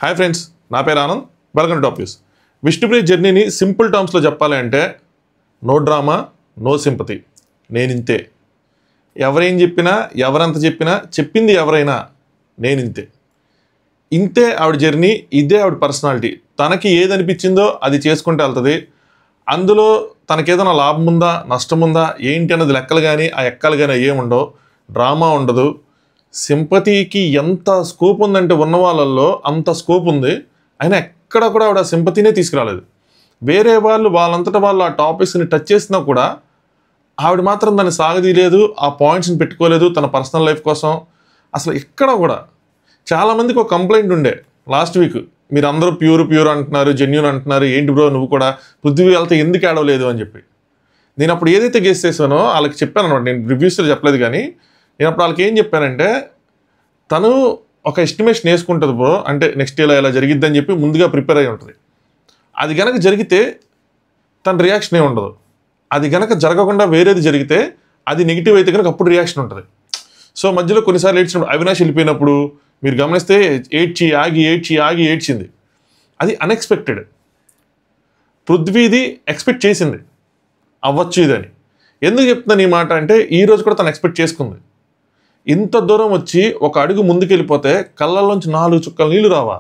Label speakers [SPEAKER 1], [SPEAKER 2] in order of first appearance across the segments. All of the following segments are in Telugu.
[SPEAKER 1] హాయ్ ఫ్రెండ్స్, నా పేరు Anand. Welcome to top news. Vishnupriya జర్నీని సింపుల్ టర్మ్స్లో చెప్పాలి అంటే నో డ్రామా, నో సింపతి. నేనింతే. ఎవరేం చెప్పినా, ఎవరంత చెప్పినా, చెప్పింది ఎవరైనా నేనింతే. ఇంతే ఆవిడ జర్నీ, ఇదే ఆవిడ పర్సనాలిటీ. తనకి ఏదనిపించిందో అది చేసుకుంటూ వెళ్తుంది. అందులో తనకేదైనా లాభం ఉందా, నష్టం ఉందా, ఏంటి అన్నది లెక్కలు కానీ ఆ ఎక్కలు కానీ ఏముండవు. డ్రామా ఉండదు. సింపతికి ఎంత స్కోప్ ఉందంటే ఉన్న వాళ్ళల్లో అంత స్కోప్ ఉంది. అయినా ఎక్కడ కూడా ఆవిడ సింపతినే తీసుకురాలేదు. వేరే వాళ్ళు వాళ్ళంతటా వాళ్ళు ఆ టాపిక్స్ని టచ్ చేసినా కూడా ఆవిడ మాత్రం దాన్ని సాగదీయలేదు, ఆ పాయింట్స్ని పెట్టుకోలేదు తన పర్సనల్ లైఫ్ కోసం. అసలు ఎక్కడ కూడా చాలామందికి ఒక కంప్లైంట్ ఉండే లాస్ట్ వీక్, మీరు అందరూ ప్యూర్ అంటున్నారు, జెన్యూన్ అంటున్నారు, ఏంటి బ్రో నువ్వు కూడా పృథ్వీ వెళ్తే ఎందుకు ఆడవలేదు అని చెప్పి. నేను అప్పుడు ఏదైతే గెస్ చేశానో వాళ్ళకి చెప్పాను అనమాట. నేను రివ్యూస్లో చెప్పలేదు కానీ నేను అప్పుడు వాళ్ళకి ఏం చెప్పానంటే, తను ఒక ఎస్టిమేషన్ వేసుకుంటుంది బ్రో, అంటే నెక్స్ట్ ఇలా ఇలా జరిగిద్దని చెప్పి ముందుగా ప్రిపేర్ అయి ఉంటుంది. అది కనుక జరిగితే తన రియాక్షన్ ఏమి ఉండదు. అది కనుక జరగకుండా వేరేది జరిగితే అది నెగిటివ్ అయితే కనుక అప్పుడు రియాక్షన్ ఉంటుంది. సో మధ్యలో కొన్నిసార్లు ఏడ్చినప్పుడు, అవినాష్ వెళ్ళిపోయినప్పుడు మీరు గమనిస్తే ఏడ్చింది. అది అన్ఎక్స్పెక్టెడ్. పృథ్వీది ఎక్స్పెక్ట్ చేసింది అవ్వచ్చు ఇదని. ఎందుకు చెప్తున్నాను ఈ మాట అంటే, ఈరోజు కూడా తను ఎక్స్పెక్ట్ చేసుకుంది. ఇంత దూరం వచ్చి ఒక అడుగు ముందుకెళ్ళిపోతే కళ్ళల్లోంచి 4 చుక్కల నీళ్ళు రావా?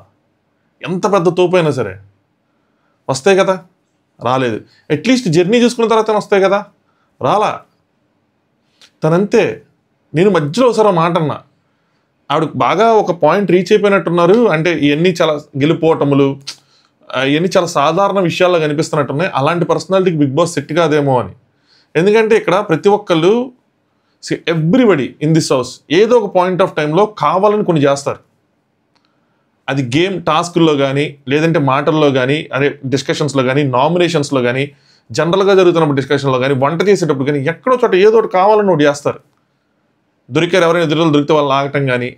[SPEAKER 1] ఎంత పెద్ద తోపైనా సరే వస్తాయి కదా, రాలేదు. అట్లీస్ట్ జర్నీ చూసుకున్న తర్వాత వస్తాయి కదా, రాలా. తనంతే. నేను మధ్యలో ఒకసారి మాట అన్నా, ఆవిడ బాగా ఒక పాయింట్ రీచ్ అయిపోయినట్టున్నారు. అంటే ఇవన్నీ చాలా గెలిపోవటములు, ఇవన్నీ చాలా సాధారణ విషయాల్లో కనిపిస్తున్నట్టున్నాయి. అలాంటి పర్సనాలిటీకి బిగ్ బాస్ సెట్ కాదేమో అని. ఎందుకంటే ఇక్కడ ప్రతి ఒక్కళ్ళు, ఎవ్రీబడి ఇన్ దిస్ హౌస్ ఏదో ఒక పాయింట్ ఆఫ్ టైంలో కావాలని కొన్ని చేస్తారు. అది గేమ్ టాస్కుల్లో కానీ, లేదంటే మాటల్లో కానీ, అదే డిస్కషన్స్లో కానీ, నామినేషన్స్లో కానీ, జనరల్గా జరుగుతున్నప్పుడు డిస్కషన్లో కానీ, వంట చేసేటప్పుడు కానీ, ఎక్కడో చోట ఏదో ఒకటి కావాలని ఒకటి చేస్తారు. దొరికారు, ఎవరైనా ఎదురు దొరికితే వాళ్ళు ఆగటం కానీ,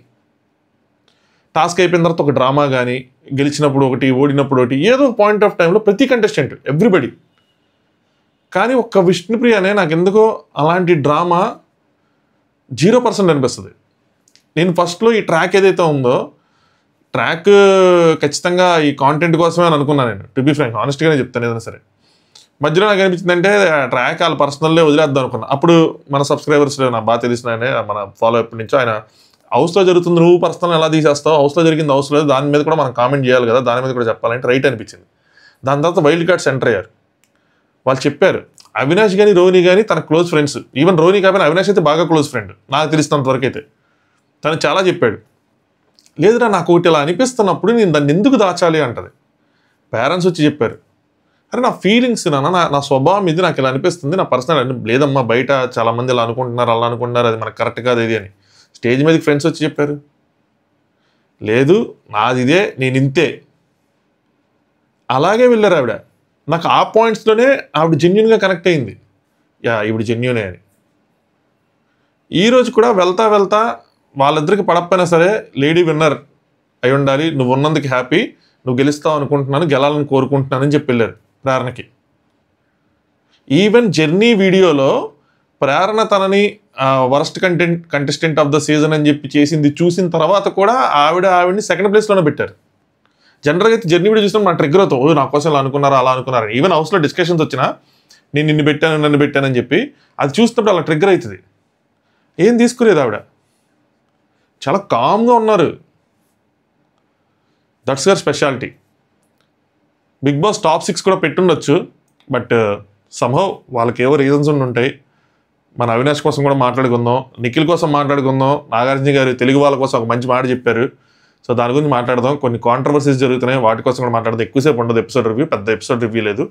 [SPEAKER 1] టాస్క్ అయిపోయిన తర్వాత ఒక డ్రామా కానీ, గెలిచినప్పుడు ఒకటి, ఓడినప్పుడు ఒకటి, ఏదో ఒక పాయింట్ ఆఫ్ టైంలో ప్రతి కంటెస్టెంట్ ఎవ్రీబడి. కానీ ఒక్క విష్ణుప్రియ అనే నాకు ఎందుకో అలాంటి డ్రామా 0% అనిపిస్తుంది. నేను ఫస్ట్లో ఈ ట్రాక్ ఏదైతే ఉందో, ట్రాక్ ఖచ్చితంగా ఈ కాంటెంట్ కోసమే అని అనుకున్నాను నేను. టు బి ఫ్రాంక్, హానెస్ట్గానే చెప్తాను. ఏదైనా సరే మధ్యలో నాకు అనిపించిందంటే ట్రాక్ వాళ్ళ పర్సనల్లే వదిలేద్దాం అనుకున్నా. అప్పుడు మన సబ్స్క్రైబర్స్ నాకు బాగా తెలిసిన ఆయన, మన ఫాలో ఎప్పటి నుంచో, ఆయన హౌస్లో జరుగుతుంది నువ్వు పర్సనల్ ఎలా తీసేస్తావు, హౌస్లో జరిగింది హౌస్లో, దాని మీద కూడా మనం కామెంట్ చేయాలి కదా, దాని మీద కూడా చెప్పాలంటే రైట్ అనిపించింది. దాని తర్వాత వైల్డ్ కార్డ్స్ ఎంటర్ అయ్యారు. వాళ్ళు చెప్పారు, అవినాష్ కానీ రోహిణి కానీ తన క్లోజ్ ఫ్రెండ్స్. ఈవెన్ రోహిణి కాబట్టి అవినాష్ అయితే బాగా క్లోజ్ ఫ్రెండ్ నాకు తెలిసినంత వరకు అయితే. తను చాలా చెప్పాడు, లేదురా నాకు ఒకటి ఇలా అనిపిస్తున్నప్పుడు నేను దాన్ని ఎందుకు దాచాలి అంటది. పేరెంట్స్ వచ్చి చెప్పారు, అరే నా ఫీలింగ్స్ నా స్వభావం ఇది, నాకు ఇలా అనిపిస్తుంది, నా పర్సనల్ లేదమ్మా, బయట చాలామంది ఇలా అనుకుంటున్నారు, అలా అనుకుంటున్నారు, అది మనకు కరెక్ట్ కాదు ఇది అని. స్టేజ్ మీదకి ఫ్రెండ్స్ వచ్చి చెప్పారు, లేదు నాది ఇదే, నేను ఇంతే. అలాగే వెళ్ళారు ఆవిడ. నాకు ఆ పాయింట్స్లోనే ఆవిడ జెన్యున్గా కనెక్ట్ అయింది. ఈవిడ జెన్యునే అని. ఈరోజు కూడా వెళ్తా వాళ్ళిద్దరికి పడకపోయినా సరే లేడీ విన్నర్ అయి ఉండాలి, నువ్వు ఉన్నందుకు హ్యాపీ, నువ్వు గెలుస్తావు అనుకుంటున్నాను, గెలాలని కోరుకుంటున్నానని చెప్పి వెళ్ళారు ప్రేరణకి. ఈవెన్ జర్నీ వీడియోలో ప్రేరణ తనని worst contestant of the season అని చెప్పి చేసింది చూసిన తర్వాత కూడా ఆవిడని సెకండ్ ప్లేస్లోనే పెట్టారు. జనరల్గా అయితే జర్నీ వీడియో చూసినా మన ట్రిగ్గర్ అవుతాం, నా కోసం ఇలా అనుకున్నారా, అలా అనుకున్నారా. ఈవెన్ హౌస్లో డిస్కషన్స్ వచ్చినా నేను నన్ను పెట్టానని చెప్పి అది చూసినప్పుడు అలా ట్రిగ్గర్ అవుతుంది. ఏం తీసుకోలేదు ఆవిడ, చాలా కామ్గా ఉన్నారు. That's her speciality. Big boss top 6 కూడా పెట్టుండొచ్చు, బట్ సమ్హౌ వాళ్ళకి ఏవో రీజన్స్ ఉంటాయి. మన అవినాష్ కోసం కూడా మాట్లాడుకుందాం, నిఖిల్ కోసం మాట్లాడుకుందాం, నాగార్జున గారు తెలుగు వాళ్ళ కోసం ఒక మంచి మాట చెప్పారు. సో దాని గురించి మాట్లాడదాం. కొన్ని కాంట్రవర్సీస్ జరుగుతున్నాయి, వాటి కోసం కూడా మాట్లాడదాం. ఎక్కువసేపు ఉండదు ఎపిసోడ్ రివ్యూ, పెద్ద ఎపిసోడ్ రివ్యూ లేదు,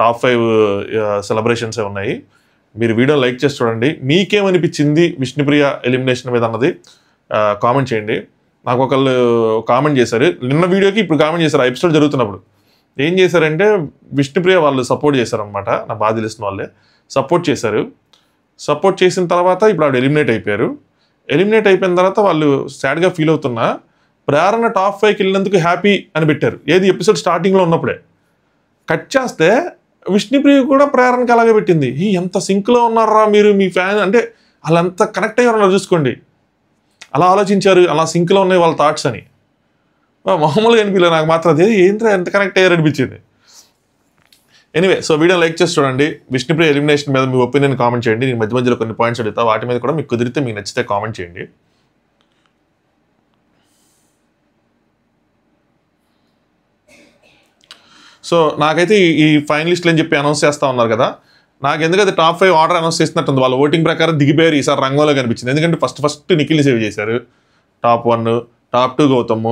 [SPEAKER 1] టాప్ 5 సెలబ్రేషన్సే ఉన్నాయి. మీరు వీడియో లైక్ చేసి చూడండి. మీకేమనిపించింది విష్ణుప్రియ ఎలిమినేషన్ మీద అన్నది కామెంట్ చేయండి. నాకు ఒకళ్ళు కామెంట్ చేశారు నిన్న వీడియోకి, ఇప్పుడు కామెంట్ చేశారు ఆ ఎపిసోడ్ జరుగుతున్నప్పుడు. ఏం చేశారంటే విష్ణుప్రియ వాళ్ళు సపోర్ట్ చేశారనమాట, నా బాధ తెలిసిన వాళ్ళే సపోర్ట్ చేశారు. సపోర్ట్ చేసిన తర్వాత ఇప్పుడు ఆవిడ ఎలిమినేట్ అయిపోయారు. ఎలిమినేట్ అయిపోయిన తర్వాత వాళ్ళు సాడ్గా ఫీల్ అవుతున్నా ప్రేరణ టాప్ 5కి వెళ్ళినందుకు హ్యాపీ అని పెట్టారు. ఏది ఎపిసోడ్ స్టార్టింగ్లో ఉన్నప్పుడే. కట్ చేస్తే విష్ణుప్రియ కూడా ప్రేరణకి అలాగే పెట్టింది. ఎంత సింక్లో ఉన్నారా మీరు, మీ ఫ్యాన్ అంటే అలా ఎంత కనెక్ట్ అయ్యారన్నారు చూసుకోండి. అలా ఆలోచించారు, అలా సింక్లో ఉన్నాయి వాళ్ళ థాట్స్ అని. మామూలుగా అనిపించలేదు నాకు మాత్రం. అది ఏంటో ఎంత కనెక్ట్ అయ్యారు అనిపించింది. ఎనీవే, సో వీడియో లైక్ చేసి చూడండి. విష్ణుప్రియ ఎలిమినేషన్ మీద మీ ఒపీనియన్ కామెంట్ చేయండి. నేను మధ్య మధ్యలో కొన్ని పాయింట్స్ అడుగుతా, వాటి మీద కూడా మీకు కుదిరితే మీకు నచ్చితే కామెంట్ చేయండి. సో నాకైతే ఈ ఫైనలిస్టులు అని చెప్పి అనౌన్స్ చేస్తూ ఉన్నారు కదా, నాకు ఎందుకంటే టాప్ 5 ఆర్డర్ అనౌన్స్ చేసినట్టుంది. వాళ్ళ ఓటింగ్ ప్రకారం దిగిపోయారు ఈసారి రంగంలో కనిపించింది. ఎందుకంటే ఫస్ట్ నిఖిల్ని సేవ్ చేశారు. టాప్ 1, టాప్ 2 గౌతమ్,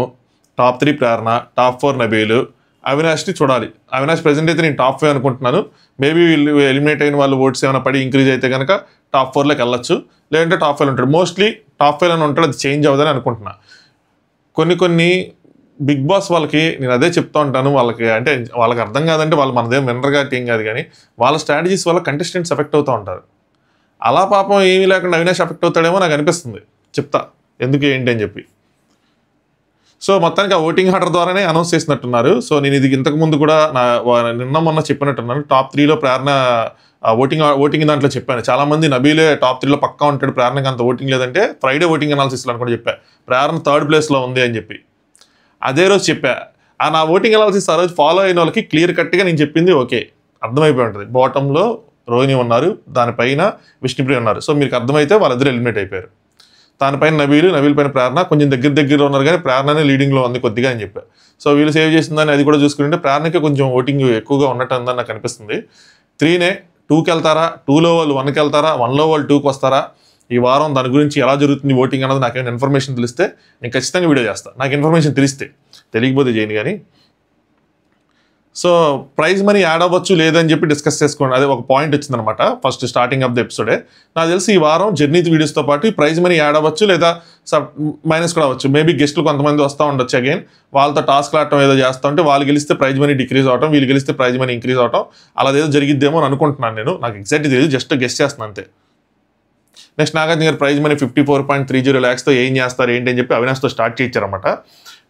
[SPEAKER 1] టాప్ 3 ప్రేరణ, టాప్ 4 నబీలు, అవినాష్ని చూడాలి. అవినాష్ ప్రెజెంట్ అయితే నేను టాప్ 5 అనుకుంటున్నాను. మేబీ వీళ్ళు ఎలిమినేట్ అయిన వాళ్ళు ఓట్స్ ఏమైనా పడి ఇంక్రీజ్ అయితే కనుక టాప్ 4లోకి వెళ్ళొచ్చు, లేదంటే టాప్ 5 ఉంటాడు. మోస్ట్లీ టాప్ 5 ఉంటాడు, అది చేంజ్ అవ్వదని అనుకుంటున్నా. కొన్ని బిగ్ బాస్ వాళ్ళకి నేను అదే చెప్తా ఉంటాను, వాళ్ళకి అంటే వాళ్ళకి అర్థం కాదంటే వాళ్ళు మనదేం వినర్గా ఏం కాదు, కానీ వాళ్ళ స్ట్రాటజీస్ వల్ల కంటెస్టెంట్స్ ఎఫెక్ట్ అవుతూ ఉంటారు. అలా పాపం ఏమీ లేకుండా అవినాష్ ఎఫెక్ట్ అవుతాడేమో నాకు అనిపిస్తుంది. చెప్తా ఎందుకు ఏంటి అని చెప్పి. సో మొత్తానికి ఆ ఓటింగ్ ఆర్డర్ ద్వారానే అనౌన్స్ చేసినట్టున్నారు. సో నేను ఇది ఇంతకుముందు కూడా నిన్న మొన్న చెప్పినట్టున్నాను. టాప్ 3లో ప్రేరణ ఓటింగ్ దాంట్లో చెప్పాను. చాలామంది నబీలే టాప్ 3లో పక్కా ఉంటాడు, ప్రేరణకి అంత ఓటింగ్ లేదంటే ఫ్రైడే ఓటింగ్ అనాలిసిస్లో అని కూడా చెప్పా ప్రేరణ 3rd ప్లేస్లో ఉంది అని చెప్పి. అదే రోజు చెప్పా. నా ఓటింగ్ అనాలిసిస్ ఆ రోజు ఫాలో అయిన వాళ్ళకి క్లియర్ కట్గా నేను చెప్పింది ఓకే అర్థమైపోయి ఉంటుంది. బాటంలో రోహిణి ఉన్నారు, దానిపైన విష్ణుప్రియ ఉన్నారు. సో మీకు అర్థమైతే వాళ్ళిద్దరు ఎలిమినేట్ అయిపోయారు. దానిపైన నబీల్ పైన ప్రేరణ కొంచెం దగ్గరలో ఉన్నారు, కానీ ప్రేరణనే లీడింగ్లో ఉంది కొద్దిగా అని చెప్పారు. సో వీళ్ళు సేవ్ చేసిందని అది కూడా చూసుకుంటే ప్రేరణకే కొంచెం ఓటింగ్ ఎక్కువగా ఉన్నట్టు ఉందని నాకు అనిపిస్తుంది. 3నే 2కి వెళ్తారా, 2లో వాళ్ళు 1కి వెళ్తారా, 1లో వాళ్ళు 2కి వస్తారా, ఈ వారం దాని గురించి ఎలా జరుగుతుంది ఓటింగ్ అన్నది నాకేమైనా ఇన్ఫర్మేషన్ తెలిస్తే నేను ఖచ్చితంగా వీడియో చేస్తాను. నాకు ఇన్ఫర్మేషన్ తెలియకపోతే చేయను కానీ. సో ప్రైజ్ మనీ యాడ్ అవ్వచ్చు లేదని చెప్పి డిస్కస్ చేసుకోండి. అదే ఒక పాయింట్ వచ్చిందనమాట ఫస్ట్ స్టార్టింగ్ ఆఫ్ ద ఎపిసోడే. నాకు తెలిసి ఈ వారం జర్నీ వీడియోస్తో పాటు ప్రైజ్ మనీ యాడ్ అవ్వచ్చు, లేదా మైనస్ కూడా అవ్వచ్చు. మేబీ గెస్టులు కొంతమంది వస్తూ ఉండొచ్చు. అగైన్ వాళ్ళతో టాస్క్ ఆడటం ఏదో చేస్తూ ఉంటే వాళ్ళు గెలిస్తే ప్రైజ్ మనీ డిక్రీజ్ అవటం, వీళ్ళు గెలిస్తే ప్రైజ్ మనీ ఇంక్రీజ్ అవటం, అలా ఏదో జరిగిద్దేమో అని అనుకుంటున్నాను నేను. నాకు ఎగ్జాక్ట్గా తెలియదు, జస్ట్ గెస్ట్ చేస్తున్నాను అంతే. నెక్స్ట్ నాగార్జున గారు ప్రైజ్ మనీ 54.30 lakhsతో ఏం చేస్తారు ఏంటి అని చెప్పి అవినాష్తో స్టార్ట్ చేయించారన్నమాట.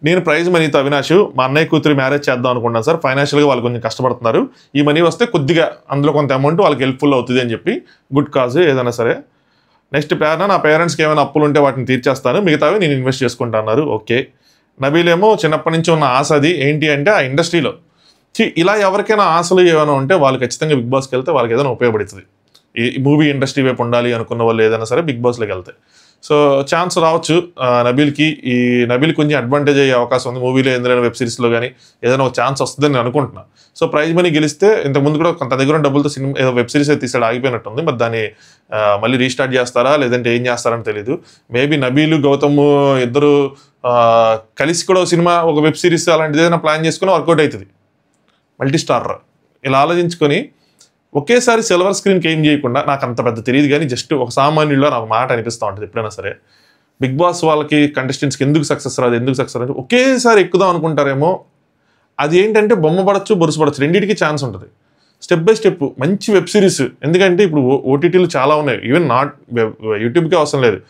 [SPEAKER 1] నేను ప్రైజ్ మనీతో అవినాష్ మా అన్నయ్య కూతురు మ్యారేజ్ చేద్దాం అనుకుంటున్నాను సార్, ఫైనాన్షియల్గా వాళ్ళు కొంచెం కష్టపడుతున్నారు, ఈ మనీ వస్తే కొద్దిగా అందులో కొంత అమౌంట్ వాళ్ళకి హెల్ప్ఫుల్ అవుతుంది అని చెప్పి. గుడ్ కాజ్ ఏదైనా సరే. నెక్స్ట్ ప్రేరణ నా పేరెంట్స్కి ఏమైనా అప్పులు ఉంటే వాటిని తీర్చేస్తాను, మిగతావి నేను ఇన్వెస్ట్ చేసుకుంటున్నారు. ఓకే. నబీల్ ఏమో చిన్నప్పటి నుంచి ఉన్న ఆశ అది ఏంటి అంటే ఆ ఇండస్ట్రీలో ఇలా ఎవరికైనా ఆశలు ఏమైనా ఉంటే వాళ్ళు ఖచ్చితంగా బిగ్ బాస్కి వెళ్తే వాళ్ళకి ఏదైనా ఉపయోగపడుతుంది. ఈ మూవీ ఇండస్ట్రీ వైపు ఉండాలి అనుకున్న వాళ్ళు ఏదైనా సరే బిగ్ బాస్లోకి వెళ్తాయి. సో ఛాన్స్ రావచ్చు నబీల్కి. ఈ నబీల్ కొంచెం అడ్వాంటేజ్ అయ్యే అవకాశం ఉంది. మూవీలో ఏదైనా వెబ్ సిరీస్లో కానీ ఏదైనా ఒక ఛాన్స్ వస్తుందని నేను అనుకుంటున్నాను. సో ప్రైజ్ మనీ గెలిస్తే ఇంతకుముందు కూడా కొంత దగ్గర డబ్బులతో సినిమా ఏదో వెబ్ సిరీస్ అయితే తీసాడు, ఆగిపోయినట్టుంది. మరి దాన్ని మళ్ళీ రీస్టార్ట్ చేస్తారా లేదంటే ఏం చేస్తారని తెలియదు. మేబీ నబీలు గౌతమ్ ఇద్దరు కలిసి కూడా సినిమా ఒక వెబ్ సిరీస్ అలాంటిది ఏదైనా ప్లాన్ చేసుకుని వర్కౌట్ అవుతుంది. మల్టీ స్టారర్ ఇలా ఆలోచించుకొని ఒకేసారి సిల్వర్ స్క్రీన్కి ఏం చేయకుండా, నాకు అంత పెద్ద తెలియదు కానీ జస్ట్ ఒక సామాన్యుల్లో నాకు మాట అనిపిస్తూ ఉంటుంది ఎప్పుడైనా సరే. బిగ్ బాస్ వాళ్ళకి కంటెస్టెంట్స్కి ఎందుకు సక్సెస్ రాదు ఒకేసారి ఎక్కుదాం అనుకుంటారేమో. అది ఏంటంటే బొమ్మ పడచ్చు, బొరుసు పడచ్చు, రెండింటికి ఛాన్స్ ఉంటుంది. స్టెప్ బై స్టెప్ మంచి వెబ్ సిరీస్, ఎందుకంటే ఇప్పుడు ఓటీటీలు చాలా ఉన్నాయి, ఈవెన్ నాట్ యూట్యూబ్కే అవసరం లేదు,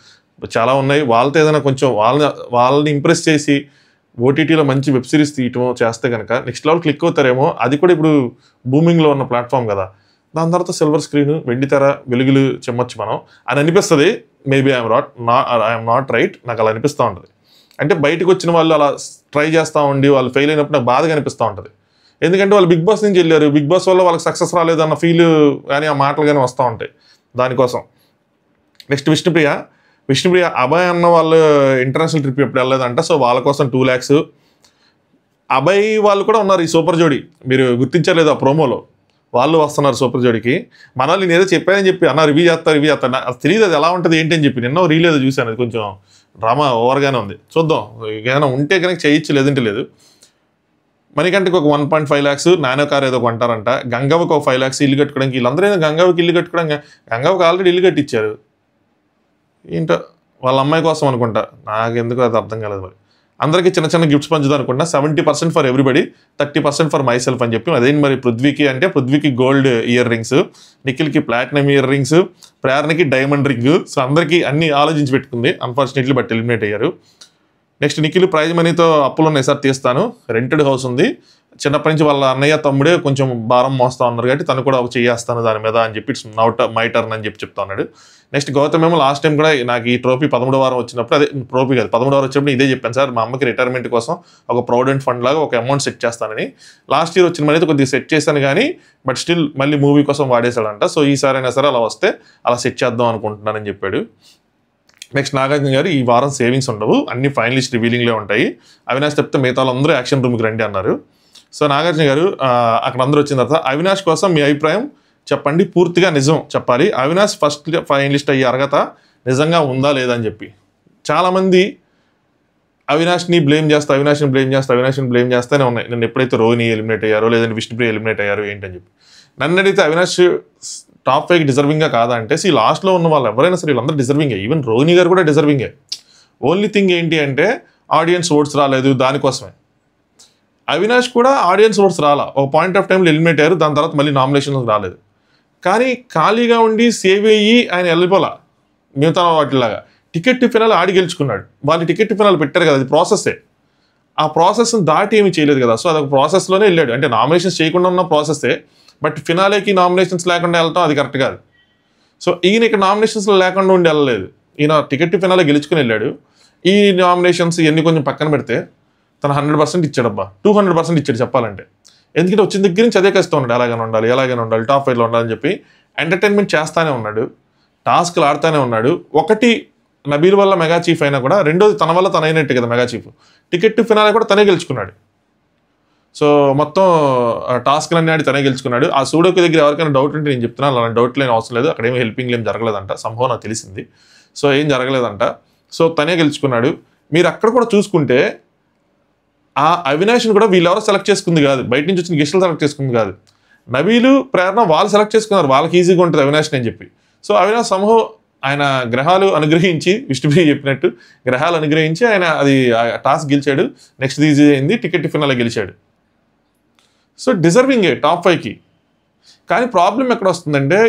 [SPEAKER 1] చాలా ఉన్నాయి. వాళ్ళతో ఏదైనా కొంచెం వాళ్ళని ఇంప్రెస్ చేసి ఓటీటీలో మంచి వెబ్ సిరీస్ తీయటం చేస్తే కనుక నెక్స్ట్ లెవెల్ క్లిక్ అవుతారేమో. అది కూడా ఇప్పుడు బూమింగ్లో ఉన్న ప్లాట్ఫామ్ కదా. దాని తర్వాత సిల్వర్ స్క్రీన్, వెండి తెర, వెలుగులు చెమ్మొచ్చు మనం అని అనిపిస్తుంది. మేబీ ఐఎమ్ నాట్ రైట్, నాకు అలా అనిపిస్తూ ఉంటుంది. అంటే బయటకు వచ్చిన వాళ్ళు అలా ట్రై చేస్తూ ఉండి వాళ్ళు ఫెయిల్ అయినప్పుడు నాకు బాధగా అనిపిస్తూ ఉంటుంది. ఎందుకంటే వాళ్ళు బిగ్ బాస్ నుంచి వెళ్ళారు, బిగ్ బాస్ వల్ల వాళ్ళకి సక్సెస్ రాలేదన్న ఫీల్ కానీ ఆ మాటలు కానీ వస్తూ ఉంటాయి దానికోసం. నెక్స్ట్ విష్ణుప్రియ అభయ్ అన్న వాళ్ళు ఇంటర్నేషనల్ ట్రిప్ ఎప్పుడు వెళ్ళలేదంట. సో వాళ్ళ కోసం 2 lakhs. అభయ్ వాళ్ళు కూడా ఉన్నారు ఈ సూపర్ జోడీ, మీరు గుర్తించలేదు ఆ ప్రోమోలో, వాళ్ళు వస్తున్నారు సూపర్ జోడీకి. మన వాళ్ళు నేను ఏదో చెప్పానని చెప్పి అన్న రివ్యూ చేస్తారు అది తెలియదు, అది ఎలా ఉంటుంది ఏంటి అని చెప్పి నిన్న రీల్ ఏదో చూశాను. అది కొంచెం డ్రామా ఓవర్గానే ఉంది, చూద్దాం. ఏదైనా ఉంటే కనుక చేయొచ్చు, లేదంటే లేదు. మణికంఠకి ఒక 1.5 lakhs, నానో కార్ ఏదో కొంటారంట. గంగవ్వకి ఒక 5 lakhs ఇల్లు కట్టుకోవడానికి. వీళ్ళందరూ ఏదో గంగవ్వకి ఇల్లు కట్టుకోవడానికి, గంగవ్వకి ఆల్రెడీ ఇల్లు కట్టించారు ఏంటో వాళ్ళ అమ్మాయి కోసం అనుకుంటా, నాకు ఎందుకు అది అర్థం కాలేదు. మరి అందరికీ చిన్న చిన్న గిఫ్ట్స్ పంచుదాం అనుకుంటా. 70% for everybody, 30% for myself అని చెప్పి. అదేంటి మరి పృథ్వీకి గోల్డ్ ఇయర్ రింగ్స్, నిఖిల్కి ప్లాటినం ఇయర్ రింగ్స్, ప్రేరణకి డైమండ్ రింగ్. సో అందరికీ అన్ని ఆలోచించి పెట్టుకుంది. అన్ఫార్చునేట్లీ బట్ ఎలిమినేట్ అయ్యారు. నెక్స్ట్ నిఖిల్ ప్రైజ్ మనీతో అప్పులు ఉన్నాయి సార్ తీస్తాను, రెంటెడ్ హౌస్ ఉంది, చిన్నప్పటి నుంచి వాళ్ళ అన్నయ్య తమ్ముడే కొంచెం భారం మోస్తా ఉన్నారు కాబట్టి తను కూడా చేయేస్తాను దాని మీద అని చెప్పి మై టర్న్ అని చెప్పి చెప్తా ఉన్నాడు. నెక్స్ట్ గౌతమ్ ఏమో లాస్ట్ టైం కూడా నాకు ఈ ట్రోఫీ 13వ వారం వచ్చినప్పుడు, అదే ట్రోఫీ కాదు 13వ వారం వచ్చినప్పుడు ఇదే చెప్పాను సార్, మా అమ్మకి రిటైర్మెంట్ కోసం ఒక ప్రావిడెంట్ ఫండ్ లాగా ఒక అమౌంట్ సెట్ చేస్తానని. లాస్ట్ ఇయర్ వచ్చిన మనీ కొద్దిగా సెట్ చేశాను కానీ బట్ స్టిల్ మళ్ళీ మూవీ కోసం వాడేశాడంట. సో ఈసారి అయినా సరే అలా వస్తే అలా సెట్ చేద్దాం అనుకుంటున్నానని చెప్పాడు. నెక్స్ట్ నాగార్జున గారు ఈ వారం సేవింగ్స్ ఉండవు, అన్ని ఫైనలిస్ట్ రివీలింగ్లే ఉంటాయి, అవినాష్ చెప్తే మిగతా వాళ్ళందరూ యాక్షన్ రూమ్కి రండి అన్నారు. సో నాగార్జున గారు అక్కడ అందరూ వచ్చిన తర్వాత అవినాష్ కోసం మీ అభిప్రాయం చెప్పండి, పూర్తిగా నిజం చెప్పాలి, అవినాష్ ఫస్ట్ ఫైనలిస్ట్ అయ్యే అర్హత నిజంగా ఉందా లేదా అని చెప్పి. చాలామంది అవినాష్ని బ్లేమ్ చేస్తూనే ఉన్నాయి. నేను ఎప్పుడైతే రోహిణి ఎలిమినేట్ అయ్యారో లేదంటే విష్ణుప్రియ ఎలిమినేట్ అయ్యారో ఏంటని చెప్పి. నన్ను అడిగితే అవినాష్ టాప్ 5 డిజర్వింగ్గా కాదా అంటే లాస్ట్లో ఉన్న వాళ్ళు ఎవరైనా సరే వీళ్ళందరూ డిజర్వింగే, ఈవెన్ రోహిణి గారు కూడా డిజర్వింగే. ఓన్లీ థింగ్ ఏంటి అంటే ఆడియన్స్ ఓట్స్ రాలేదు, దానికోసమే. అవినాష్ కూడా ఆడియన్స్ ఓట్స్ రాలా, ఒక పాయింట్ ఆఫ్ టైంలో ఎలిమినేట్ అయ్యారు, దాని తర్వాత మళ్ళీ నామినేషన్స్ రాలేదు. కానీ ఖాళీగా ఉండి సేవ్ అయ్యి ఆయన వెళ్ళిపోలా మిగతా వాటిలాగా. టికెట్ టు ఫినాల్ ఆడి గెలుచుకున్నాడు, వాళ్ళు టికెట్ టు ఫినాల్ పెట్టారు కదా, అది ప్రాసెస్సే. ఆ ప్రాసెస్ని దాటి ఏమీ చేయలేదు కదా, సో అదొక ప్రాసెస్లోనే వెళ్ళాడు. అంటే నామినేషన్స్ చేయకుండా ఉన్న ప్రాసెస్సే, బట్ ఫినాలేకి నామినేషన్స్ లేకుండా వెళ్ళటం అది కరెక్ట్ కాదు. సో ఈయన ఇక్కడ నామినేషన్స్లో లేకుండా ఉండి వెళ్ళలేదు, ఈయన టికెట్ టు ఫినాలే గెలుచుకుని వెళ్ళాడు. ఈ నామినేషన్స్ ఇవన్నీ కొంచెం పక్కన పెడితే తను 100% ఇచ్చాడబ్బా, 200% ఇచ్చాడు చెప్పాలంటే. ఎందుకంటే వచ్చిన దగ్గర నుంచి అదే కష్టం ఉన్నాడు, ఎలాగైనా ఉండాలి టాప్ 5లో ఉండాలని చెప్పి ఎంటర్టైన్మెంట్ చేస్తానే ఉన్నాడు, టాస్క్లు ఆడుతూనే ఉన్నాడు. ఒకటి నబీల్ వల్ల మెగా చీఫ్ అయినా కూడా, రెండోది తన వల్ల తన అయినట్టు కదా mega chief. Ticket to finale కూడా తనే గెలుచుకున్నాడు. సో మొత్తం టాస్క్లన్నీ ఆడి తనే గెలుచుకున్నాడు. ఆ సూడోకి దగ్గర ఎవరికైనా డౌట్ ఉంటే నేను చెప్తున్నాను, అలాంటి డౌట్లు ఏం అవసరం లేదు, అక్కడ ఏమి హెల్పింగ్ ఏం జరగలేదంట, సంభవం నాకు తెలిసింది. సో ఏం జరగలేదంట, సో తనే గెలుచుకున్నాడు. మీరు అక్కడ కూడా చూసుకుంటే ఆ అవినాష్ని కూడా వీళ్ళెవరో సెలెక్ట్ చేసుకుంది కాదు, బయట నుంచి వచ్చిన గెస్టులు సెలెక్ట్ చేసుకుంది కాదు, నబీలు ప్రేరణ వాళ్ళు సెలెక్ట్ చేసుకున్నారు, వాళ్ళకి ఈజీగా ఉంటుంది అవినాష్ని అని చెప్పి. సో అవినాష్ సంభవం ఆయన గ్రహాలు అనుగ్రహించి, విష్ణుప్రియ చెప్పినట్టు గ్రహాలు అనుగ్రహించి ఆయన అది టాస్క్ గెలిచాడు. నెక్స్ట్ ఈజీ అయింది, టికెట్ ఫినాలే గెలిచాడు. సో డిజర్వింగే టాప్ 5కి. కానీ ప్రాబ్లం ఎక్కడ వస్తుందంటే,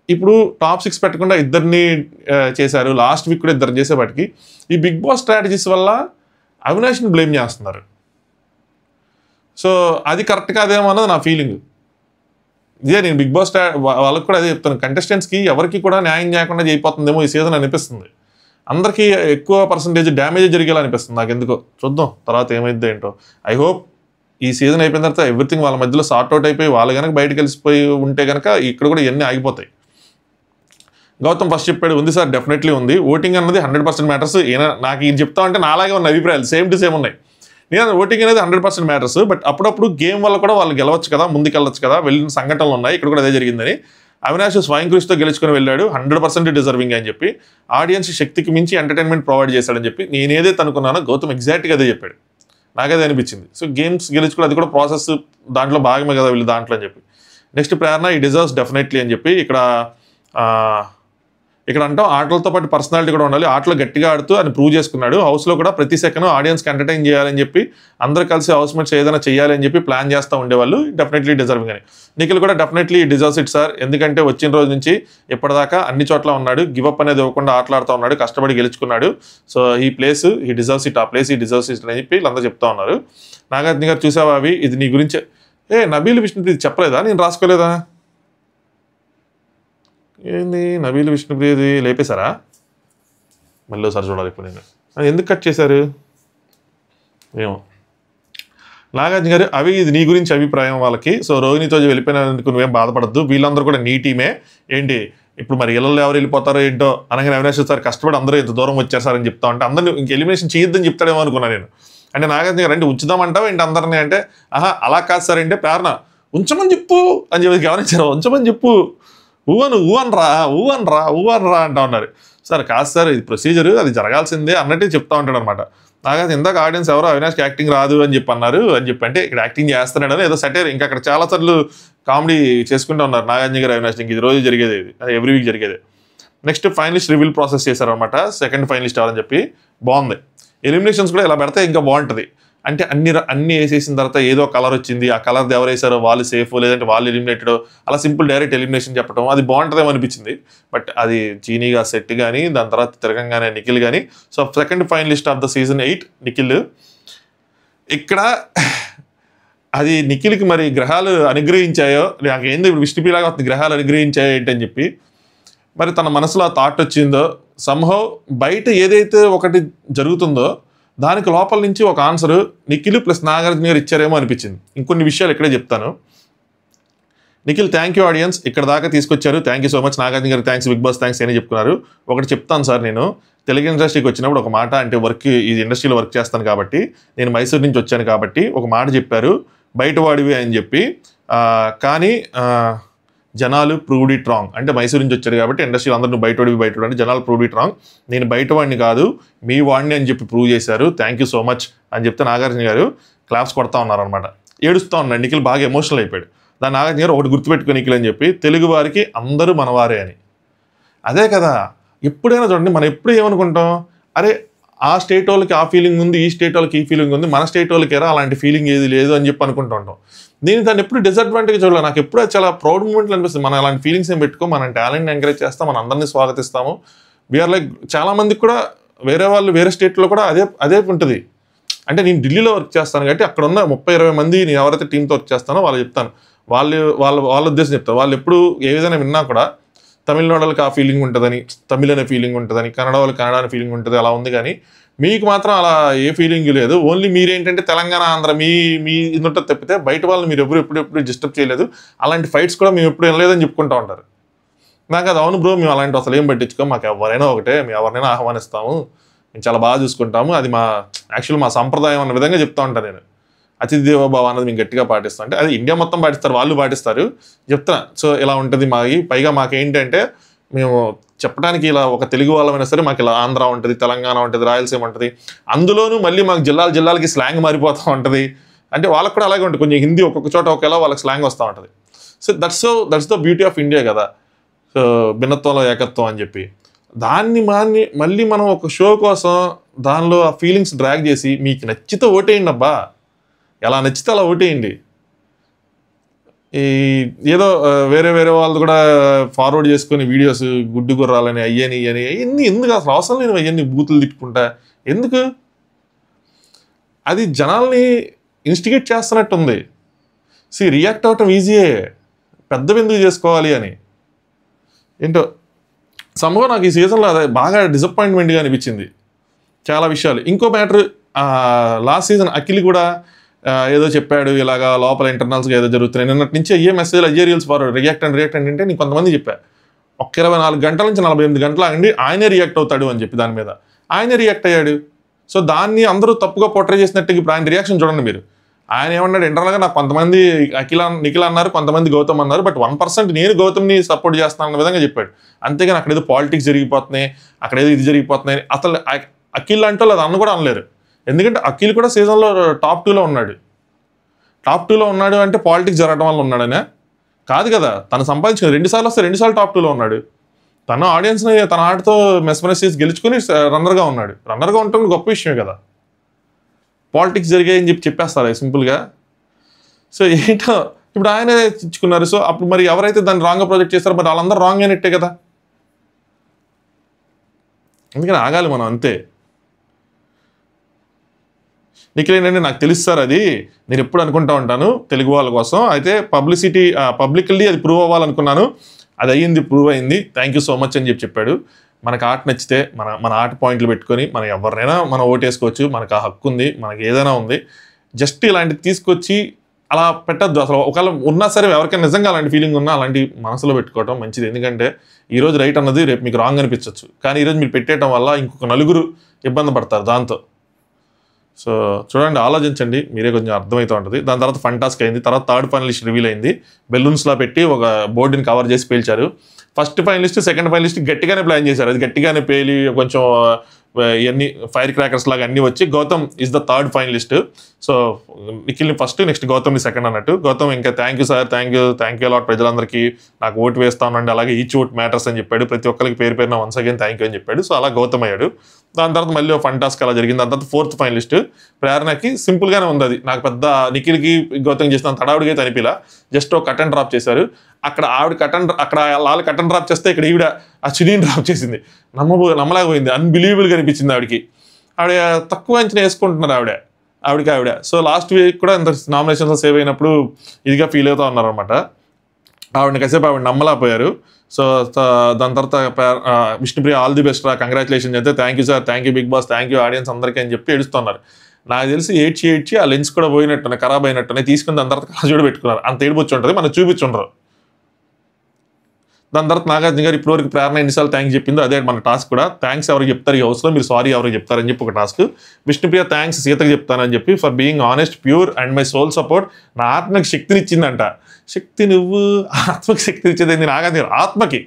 [SPEAKER 1] ఇప్పుడు టాప్ 6 పెట్టకుండా ఇద్దరిని చేశారు, లాస్ట్ వీక్ కూడా ఇద్దరు చేసేవాటికి ఈ బిగ్ బాస్ స్ట్రాటజీస్ వల్ల అవినాష్ని బ్లేమ్ చేస్తున్నారు. సో అది కరెక్ట్ కాదేమో అన్నది నా ఫీలింగ్. ఇదే నేను బిగ్ బాస్ వాళ్ళకి కూడా అదే చెప్తాను, కంటెస్టెంట్స్కి ఎవరికి కూడా న్యాయం చేయకుండా అయిపోతుందేమో ఈ సీజన్ అనిపిస్తుంది. అందరికీ ఎక్కువ పర్సంటేజ్ డ్యామేజ్ జరిగేలా అనిపిస్తుంది నాకు ఎందుకో. చూద్దాం తర్వాత ఏమైందో ఏంటో. ఐ హోప్ ఈ సీజన్ అయిపోయిన తర్వాత ఎవ్రీథింగ్ వాళ్ళ మధ్యలో సార్ట్ అవుట్ అయిపోయి వాళ్ళు కనుక బయటకు కలిసిపోయి ఉంటే కనుక ఇక్కడ కూడా ఇవన్నీ ఆగిపోతాయి. గౌతమ్ ఫస్ట్ చెప్పాడు, ఉంది సార్ డెఫినెట్లీ ఉంది, ఓటింగ్ అన్నది 100% మ్యాటర్స్. నాకు ఈయన చెప్తా అంటే నాలాగే ఉన్న అభిప్రాయాలు సేమ్ టు సేమ్ ఉన్నాయి. నేను ఓటింగ్ అనేది 100% మ్యాటర్స్, బట్ అప్పుడప్పుడు గేమ్ వల్ల కూడా వాళ్ళు గెలవచ్చు కదా, ముందుకు వెళ్ళొచ్చు కదా, వెళ్ళిన సంఘటనలు ఉన్నాయి, ఇక్కడ కూడా అదే జరిగిందని. అవినాష్ స్వయం కృషితో గెలుచుకుని వెళ్ళాడు, 100% డిజర్వింగ్ అని చెప్పి, ఆడియన్స్ శక్తికి మించి ఎంటర్టైన్మెంట్ ప్రొవైడ్ చేశాడని చెప్పి నేను ఏదైతే అనుకున్నానో గౌతమ్ ఎగ్జాక్ట్గా అదే చెప్పాడు, నాకదే అనిపించింది. సో గేమ్స్ గెలుచుకుని అది కూడా ప్రాసెస్ దాంట్లో భాగమే కదా వీళ్ళు దాంట్లో అని చెప్పి. నెక్స్ట్ ప్రేరణ ఈ డిజర్వ్స్ డెఫినెట్లీ అని చెప్పి ఇక్కడ అంటాం ఆటలతో పాటు పర్సనాలిటీ కూడా ఉండాలి, ఆటలో గట్టిగా ఆడుతూ అని ప్రూవ్ చేసుకున్నాడు. హౌస్లో కూడా ప్రతి సెకండ్ ఆడియన్స్కి ఎంటర్టైన్ చేయాలని చెప్పి, అందరూ కలిసి హౌస్ మేట్స్ ఏదైనా చేయాలి అని చెప్పి ప్లాన్ చేస్తూ ఉండేవాళ్ళు. డెఫినెట్లీ డిజర్వింగ్ అని. నిఖిల్ కూడా డెఫినెట్లీ డిజర్వ్స్ ఇట్ సార్, ఎందుకంటే వచ్చిన రోజు నుంచి ఇప్పటిదాకా అన్ని చోట్ల ఉన్నాడు, గివప్ అనేది ఇవ్వకుండా ఆటలాడుతూ ఉన్నాడు, కష్టపడి గెలుచుకున్నాడు. సో ఈ ప్లేస్ ఈ డిజర్వ్స్ ఇట్, ఆ ప్లేస్ ఈ డిజర్వ్స్ ఇట్ అని చెప్పి వీళ్ళందరూ చెప్తా ఉన్నారు. నాగార్జున గారు చూసావా అవి, ఇది నీ గురించి నబీల్ విష్ణుప్రియ చెప్పలేదా, నేను రాసుకోలేదా ఏంది నబీల్ విష్ణుప్రియది లేపేశారా? మళ్ళీ ఒకసారి చూడాలి ఇప్పుడు నేను, ఎందుకు కట్ చేశారు ఏమో. నాగార్జున గారు అవి ఇది నీ గురించి అభిప్రాయం వాళ్ళకి. సో రోహిణితో వెళ్ళిపోయినందుకు నువ్వేం బాధపడద్దు, వీళ్ళందరూ కూడా నీ టీమే. ఏంటి ఇప్పుడు మరి ఇళ్ళల్లో ఎవరు వెళ్ళిపోతారో ఏంటో అనగానే అవినాష్ సార్ కష్టపడి అందరూ ఇంత దూరం వచ్చేసారని చెప్తా ఉంటే అందరినీ ఇంక ఎలిమినేషన్ చేయొద్దని చెప్తాడేమో అనుకున్నాను నేను. అంటే నాగార్జున గారు అంటే ఉంచుదామంటావు ఏంటి అందరినీ అంటే, అలా కాదు సార్ అంటే ప్రేరణ ఉంచమని చెప్పు అని చెప్పి గమనించారు, ఉంచమని చెప్పు, ఊ అనరా అంటా ఉన్నారు. సార్ కాదు సార్ ఇది ప్రొసీజర్, అది జరగాల్సిందే అన్నట్టే చెప్తా ఉంటాడు అనమాట. నాకైతే ఇందాక ఆడియన్స్ ఎవరో అవినాష్కి యాక్టింగ్ రాదు అని చెప్పి అన్నారు అని చెప్పి, అంటే ఇక్కడ యాక్టింగ్ చేస్తున్నాడని ఏదో సెటైర్, ఇంకా అక్కడ చాలా సార్లు కామెడీ చేసుకుంటూ ఉన్నారు నాగార్జున గారు అవినాష్. ఇంక ఇది రోజు జరిగేది, ఇది ఎవ్రీ వీక్ జరిగేది. నెక్స్ట్ ఫైనలిస్ట్ రివీల్ ప్రాసెస్ చేశారనమాట, సెకండ్ ఫైనలిస్ట్ ఎవరని చెప్పి. బాగుంది, ఎలిమినేషన్స్ కూడా ఇలా పెడితే ఇంకా బాగుంటుంది. అంటే అన్ని వేసేసిన తర్వాత ఏదో కలర్ వచ్చింది, ఆ కలర్ ఎవరు వేసారో వాళ్ళు సేఫ్, లేదంటే వాళ్ళు ఎలిమినేటెడ్, అలా సింపుల్ డైరెక్ట్ ఎలిమినేషన్ చెప్పడం అది బాగుంటుందేమో అనిపించింది. బట్ అది చీనీగా సెట్ కానీ దాని తర్వాత తిరగంగానే నిఖిల్ కానీ. So second finalist of the season 8 Nikhil. ఇక్కడ అది నిఖిల్కి మరి గ్రహాలు అనుగ్రహించాయో నాకేంది ఇప్పుడు విష్ణుప్రియలాగా గ్రహాలు అనుగ్రహించాయో ఏంటని చెప్పి. మరి తన మనసులో ఆ థాట్ వచ్చిందో సంహౌ బయట ఏదైతే ఒకటి జరుగుతుందో దానికి లోపల నుంచి ఒక ఆన్సర్ నిఖిల్ ప్లస్ నాగార్జున గారు ఇచ్చారేమో అనిపించింది. ఇంకొన్ని విషయాలు ఇక్కడే చెప్తాను. నిఖిల్ థ్యాంక్ యూ ఆడియన్స్, ఇక్కడ దాకా తీసుకొచ్చారు, thank you so much. Nagarjuna గారు థ్యాంక్స్, బిగ్ బాస్ థ్యాంక్స్ అని చెప్పుకున్నారు. ఒకటి చెప్తాను సార్, నేను తెలుగు ఇండస్ట్రీకి వచ్చినప్పుడు ఒక మాట, అంటే ఈ ఇండస్ట్రీలో వర్క్ చేస్తాను కాబట్టి, నేను మైసూర్ నుంచి వచ్చాను కాబట్టి ఒక మాట చెప్పారు, బయటవాడివి అని చెప్పి. కానీ జనాలు ప్రూవ్డ్ ఇట్ రాంగ్. అంటే మైసూర్ నుంచి వచ్చారు కాబట్టి ఇండస్ట్రీలో అందరూ నువ్వు బయటవాడివి అంటే జనాలు ప్రూవ్డ్ ఇట్ రాంగ్, నేను బయటవాడిని కాదు మీ వాడిని అని చెప్పి ప్రూవ్ చేశారు, థ్యాంక్ యూ సో మచ్ అని చెప్తే నాగార్జున గారు క్లాప్స్ కొడతా ఉన్నారనమాట. ఏడుస్తూ ఉన్నాడు. నిఖిల్ బాగా ఎమోషనల్ అయిపోయాడు. దాని నాగార్జున గారు ఒకటి గుర్తుపెట్టుకుని నిఖిల్ అని చెప్పి, తెలుగు వారికి అందరూ మనవారే అని. అదే కదా, ఎప్పుడైనా చూడండి, మనం ఎప్పుడు ఏమనుకుంటాం, అరే ఆ స్టేట్ వాళ్ళకి ఆ ఫీలింగ్ ఉంది, ఈ స్టేట్ వాళ్ళకి ఈ ఫీలింగ్ ఉంది, మన స్టేట్ వాళ్ళకి ఎరా అలాంటి ఫీలింగ్ ఏది లేదు అని చెప్పి అనుకుంటూ ఉంటాం. దాన్ని ఎప్పుడు డిసడ్వాంటేజ్ చూడాలి. నాకు ఎప్పుడు చాలా ప్రౌడ్ మూమెంట్లు అనిపిస్తుంది. మనం అలాంటి ఫీలింగ్స్ ఏం పెట్టుకో, మనం టాలెంట్ని ఎంకరేజ్ చేస్తాం, మన అందరినీ స్వాగతిస్తాము. వీఆర్ లైక్, చాలా మందికి కూడా వేరే వాళ్ళు వేరే స్టేట్లో కూడా అదే ఉంటుంది. అంటే నేను ఢిల్లీలో వర్క్ చేస్తాను కాబట్టి అక్కడ ఉన్న 30-20 మంది నేను ఎవరైతే టీంతో వర్క్ చేస్తానో వాళ్ళు చెప్తాను, వాళ్ళ ఉద్దేశం చెప్తారు. వాళ్ళు ఎప్పుడు ఏ విధంగా విన్నా కూడా తమిళనాడు వాళ్ళకి ఆ ఫీలింగ్ ఉంటుందని, తమిళ్ అనే ఫీలింగ్ ఉంటుందని, కన్నడ వాళ్ళకి కన్నడ అనే ఫీలింగ్ ఉంటుంది, అలా ఉంది. కానీ మీకు మాత్రం అలా ఏ ఫీలింగ్ లేదు. ఓన్లీ మీరేంటంటే తెలంగాణ ఆంధ్ర మీ ఇందుంటే తప్పితే బయట వాళ్ళని మీరు ఎప్పుడు డిస్టర్బ్ చేయలేదు, అలాంటి ఫైట్స్ కూడా మేము ఎప్పుడు వినలేదని చెప్పుకుంటూ ఉంటారు. నాకు అది అవును బ్రో, మేము అలాంటి అసలు ఏం పట్టించుకో, మాకు ఎవరైనా ఒకటే, మేము ఎవరినైనా ఆహ్వానిస్తాము, మేము చాలా బాగా చూసుకుంటాము, అది మా సంప్రదాయం అన్న విధంగా చెప్తా ఉంటాను నేను. అతిథి దేవోభవ అన్నది మేము గట్టిగా పాటిస్తాం. అంటే అది ఇండియా మొత్తం పాటిస్తారు, వాళ్ళు పాటిస్తారు, చెప్తున్నా. సో ఇలా ఉంటుంది పైగా మాకేంటంటే మేము చెప్పడానికి ఇలా ఒక తెలుగు వాళ్ళమైనా సరే మాకు ఇలా ఆంధ్ర ఉంటుంది, తెలంగాణ ఉంటుంది, రాయలసీమ ఉంటుంది, అందులోనూ మళ్ళీ మాకు జిల్లాలకి స్లాంగ్ మారిపోతూ ఉంటుంది. అంటే వాళ్ళకి కూడా అలాగే ఉంటుంది, కొంచెం హిందీ ఒక్కొక్క చోట ఒకేలా వాళ్ళకి స్లాంగ్ వస్తూ ఉంటుంది. So that's the beauty of India కదా, సో భిన్నత్వంలో ఏకత్వం అని చెప్పి. దాన్ని మళ్ళీ మనం ఒక షో కోసం దానిలో ఆ ఫీలింగ్స్ డ్రాగ్ చేసి మీకు నచ్చితే ఓటేయండి అబ్బా, ఎలా నచ్చితే అలా ఓటేయండి. ఏదో వేరే వాళ్ళు కూడా ఫార్వర్డ్ చేసుకుని వీడియోస్ గుడ్డు గుర్రాలని అయ్యని ఎందుకు అసలు అవసరం లేని అయ్యని బూతులు తిట్టుకుంటా ఎందుకు? అది జనాల్ని ఇన్స్టిగేట్ చేస్తున్నట్టుంది. రియాక్ట్ అవ్వటం ఈజీయే, పెద్దవి ఎందుకు చేసుకోవాలి అని. ఏంటో సంభవం నాకు ఈ సీజన్లో అదే బాగా డిసప్పాయింట్మెంట్గా అనిపించింది చాలా విషయాలు. ఇంకో మ్యాటర్, లాస్ట్ సీజన్ అఖిల్ కూడా ఏదో చెప్పాడు, ఇలాగా లోపల ఇంటర్నల్స్గా ఏదో జరుగుతున్నాయి, నిన్నటి నుంచి అయ్యే మెసేజ్లు అయ్యే రీల్స్ ఫార్వర్డ్, రియాక్ట్ అంటే నేను కొంతమంది చెప్పా, ఒక 24 గంటల నుంచి 48 గంటలు ఆగండి, ఆయనే రియాక్ట్ అవుతాడు అని చెప్పి దాని మీద ఆయనే రియాక్ట్ అయ్యాడు. సో దాన్ని అందరూ తప్పుగా పోర్ట్రే చేసినట్టు ఇప్పుడు ఆయన రియాక్షన్ చూడండి మీరు. ఆయన ఏమన్నాడు, ఇంటర్నల్గా నాకు కొంతమంది నిఖిల్ అన్నారు, కొంతమంది గౌతమ్ అన్నారు, బట్ 1% నేను గౌతమ్ని సపోర్ట్ చేస్తాను అన్న విధంగా చెప్పాడు. అంతేగాని అక్కడ ఏదో పాలిటిక్స్ జరిగిపోతున్నాయి, అక్కడ ఏదో ఇది జరిగిపోతున్నాయి అసలు అఖిల్ అంటే అది అన్న కూడా అనలేరు. ఎందుకంటే అఖిల్ కూడా సీజన్లో టాప్ 2లో ఉన్నాడు. టాప్ 2లో ఉన్నాడు అంటే పాలిటిక్స్ జరగడం వల్ల ఉన్నాడనే కాదు కదా, తను సంపాదించిన 2 సార్లు వస్తే 2 సార్లు టాప్ 2లో ఉన్నాడు. తన ఆడియన్స్ని తన ఆటతో మెస్మరైజ్ చేసి గెలుచుకుని రన్నర్గా ఉన్నాడు. రన్నర్గా ఉండటం గొప్ప విషయమే కదా. పాలిటిక్స్ జరిగాయని చెప్పేస్తారు సింపుల్గా. సో ఏంటో ఇప్పుడు ఆయనే ఇచ్చుకున్నారు. సో అప్పుడు మరి ఎవరైతే దాన్ని రాంగ్గా ప్రొజెక్ట్ చేస్తారో మరి వాళ్ళందరూ రాంగ్ అయినట్టే కదా. అందుకని ఆగాలి మనం అంతే. నిఖిల్ ఏంటంటే నాకు తెలుసు సార్, అది నేను ఎప్పుడు అనుకుంటా ఉంటాను తెలుగు వాళ్ళ కోసం, అయితే పబ్లిక్లీ అది ప్రూవ్ అవ్వాలనుకున్నాను, అది అయ్యింది, ప్రూవ్ అయింది, థ్యాంక్ యూ సో మచ్ అని చెప్పాడు. మనకు ఆట నచ్చితే మన ఆట పాయింట్లు పెట్టుకొని మనం ఎవరినైనా మనం ఓటేసుకోవచ్చు, మనకు ఆ హక్కు ఉంది, మనకి ఏదైనా ఉంది. జస్ట్ ఇలాంటివి తీసుకొచ్చి అలా పెట్టద్దు అసలు. ఒకవేళ ఉన్నా సరే ఎవరికైనా నిజంగా అలాంటి ఫీలింగ్ ఉన్నా అలాంటి మనసులో పెట్టుకోవడం మంచిది. ఎందుకంటే ఈరోజు రైట్ అన్నది రేపు మీకు రాంగ్ అనిపించవచ్చు, కానీ ఈరోజు మీరు పెట్టేయడం వల్ల ఇంకొక 4 ఇబ్బంది పడతారు దాంతో. సో చూడండి, ఆలోచించండి, మీరే కొంచెం అర్థమవుతూ ఉంటుంది. దాని తర్వాత ఫన్ టాస్క్ అయింది, తర్వాత థర్డ్ ఫైనలిస్ట్ రివీల్ అయింది. బెలూన్స్లా పెట్టి ఒక బోర్డుని కవర్ చేసి పేల్చారు. ఫస్ట్ ఫైనలిస్ట్ సెకండ్ ఫైనలిస్ట్ గట్టిగానే ప్లాన్ చేశారు, అది గట్టిగానే పేలి కొంచెం ఇవన్నీ ఫైర్ క్రాకర్స్ లాగా అన్నీ వచ్చి Gautam is the third finalist. So నిఖిల్ని ఫస్ట్, నెక్స్ట్ గౌతమ్ని సెకండ్ అన్నట్టు. గౌతమ్ ఇంకా thank you sir, thank you a lot, ప్రజలందరికీ నాకు ఓటు వేస్తా ఉండండి, అలాగే ఈచ్ ఓట్ మ్యాటర్స్ అని చెప్పాడు, ప్రతి ఒక్కరికి పేరున వన్స్ అగైన్ థ్యాంక్ యూ అని చెప్పాడు. సో అలా గౌతమ్ అయ్యాడు. దాని తర్వాత మళ్ళీ ఫన్ టాస్క్ అలా జరిగింది. దాని తర్వాత ఫోర్త్ ఫైనలిస్ట్ ప్రేరణకి సింపుల్గానే ఉంది. అది నాకు పెద్ద నిఖిల్కి గౌతమ్ చేసిన తడావుడిగా అయితే అనిపిలా, జస్ట్ ఒక కట్ అండ్ డ్రాప్ చేశారు. అక్కడ ఆవిడ అక్కడ వాళ్ళు కట్ అండ్ డ్రాప్ చేస్తే ఇక్కడ ఈవిడ ఆ చునీని డ్రాప్ చేసింది. నమ్మలేకపోయింది, అన్బిలీవబుల్గా అనిపించింది ఆవిడకి. ఆవిడ తక్కువ అంచనా వేసుకుంటున్నారు ఆవిడ. సో లాస్ట్ వీక్ కూడా ఇంత నామినేషన్స్లో సేవ్ అయినప్పుడు ఇదిగా ఫీల్ అవుతూ ఉన్నారనమాట. ఆవిడని కాసేపు నమ్మలేకపోయారు. సో దాని తర్వాత విష్ణుప్రియ ఆల్ ది బెస్ట్ రా, కంగ్రాచులేషన్ చెప్తే thank you sir, thank you big boss, thank you audience అందరికీ అని చెప్పి ఏడుస్తున్నారు. నాకు తెలిసి ఏడ్చి ఆ లెన్స్ కూడా పోయినట్టున్నాయి, ఖరాబ్ అయినట్టున్నాయి, తీసుకుని దాని తర్వాత కళ్ళజోడు పెట్టుకున్నారు. అంత ఏడుపొచ్చి ఉంటుంది, మనం చూపించుండరు. దాని తర్వాత నాగార్జున గారు ఇప్పటివరకు ప్రేరణ ఎన్నిసార్లు థ్యాంక్స్ చెప్పిందో అదే మన టాస్క్ కూడా. థ్యాంక్స్ ఎవరికి చెప్తారు ఈ హౌస్లో, మీరు సారీ ఎవరికి చెప్తారని చెప్పి ఒక టాస్క్. విష్ణుప్రియ థ్యాంక్స్ సీతకు చెప్తానని చెప్పి for being honest, pure and my soul support. నా ఆత్మకి శక్తిని ఇచ్చిందంట. శక్తి నువ్వు ఆత్మకి శక్తిని ఇచ్చేది నాగార్జున గారు ఆత్మకి.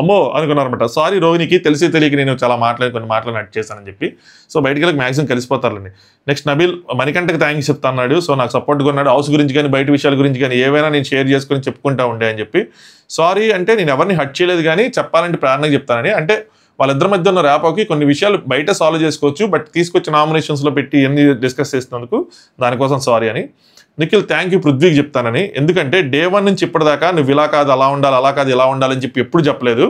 [SPEAKER 1] అమ్మో అనుకున్నారనమాట. సారీ రోహిణికి తెలిసి తెలియక నేను చాలా కొన్ని మాటలు నట్ చేశానని చెప్పి. సో బయటికి వెళ్ళి మ్యాక్సిమం కలిసిపోతారులేండి. నెక్స్ట్ నబీల్ మణికంఠకి థ్యాంక్స్ చెప్తా అన్నాడు. సో నాకు సపోర్ట్గా ఉన్నాడు, హౌస్ గురించి కానీ బయట విషయాల గురించి కానీ ఏవైనా నేను షేర్ చేసుకొని చెప్పుకుంటా ఉండే అని చెప్పి. సారీ అంటే నేను ఎవరిని హట్ చేయలేదు, కానీ చెప్పాలంటే ప్రేరణకి చెప్తానని. అంటే వాళ్ళిద్దరి మధ్య ఉన్న ర్యాపోకి కొన్ని విషయాలు బయట సాల్వ్ చేసుకోవచ్చు, బట్ తీసుకొచ్చి నామినేషన్స్లో పెట్టి ఎన్ని డిస్కస్ చేసినందుకు దానికోసం సారీ అని. నిఖిల్ థ్యాంక్ యూ పృథ్వీకి చెప్తానని. ఎందుకంటే డే 1 నుంచి ఇప్పటిదాకా నువ్వు ఇలా కాదు అలా ఉండాలి, అలా కాదు ఇలా ఉండాలని చెప్పి ఎప్పుడు చెప్పలేదు.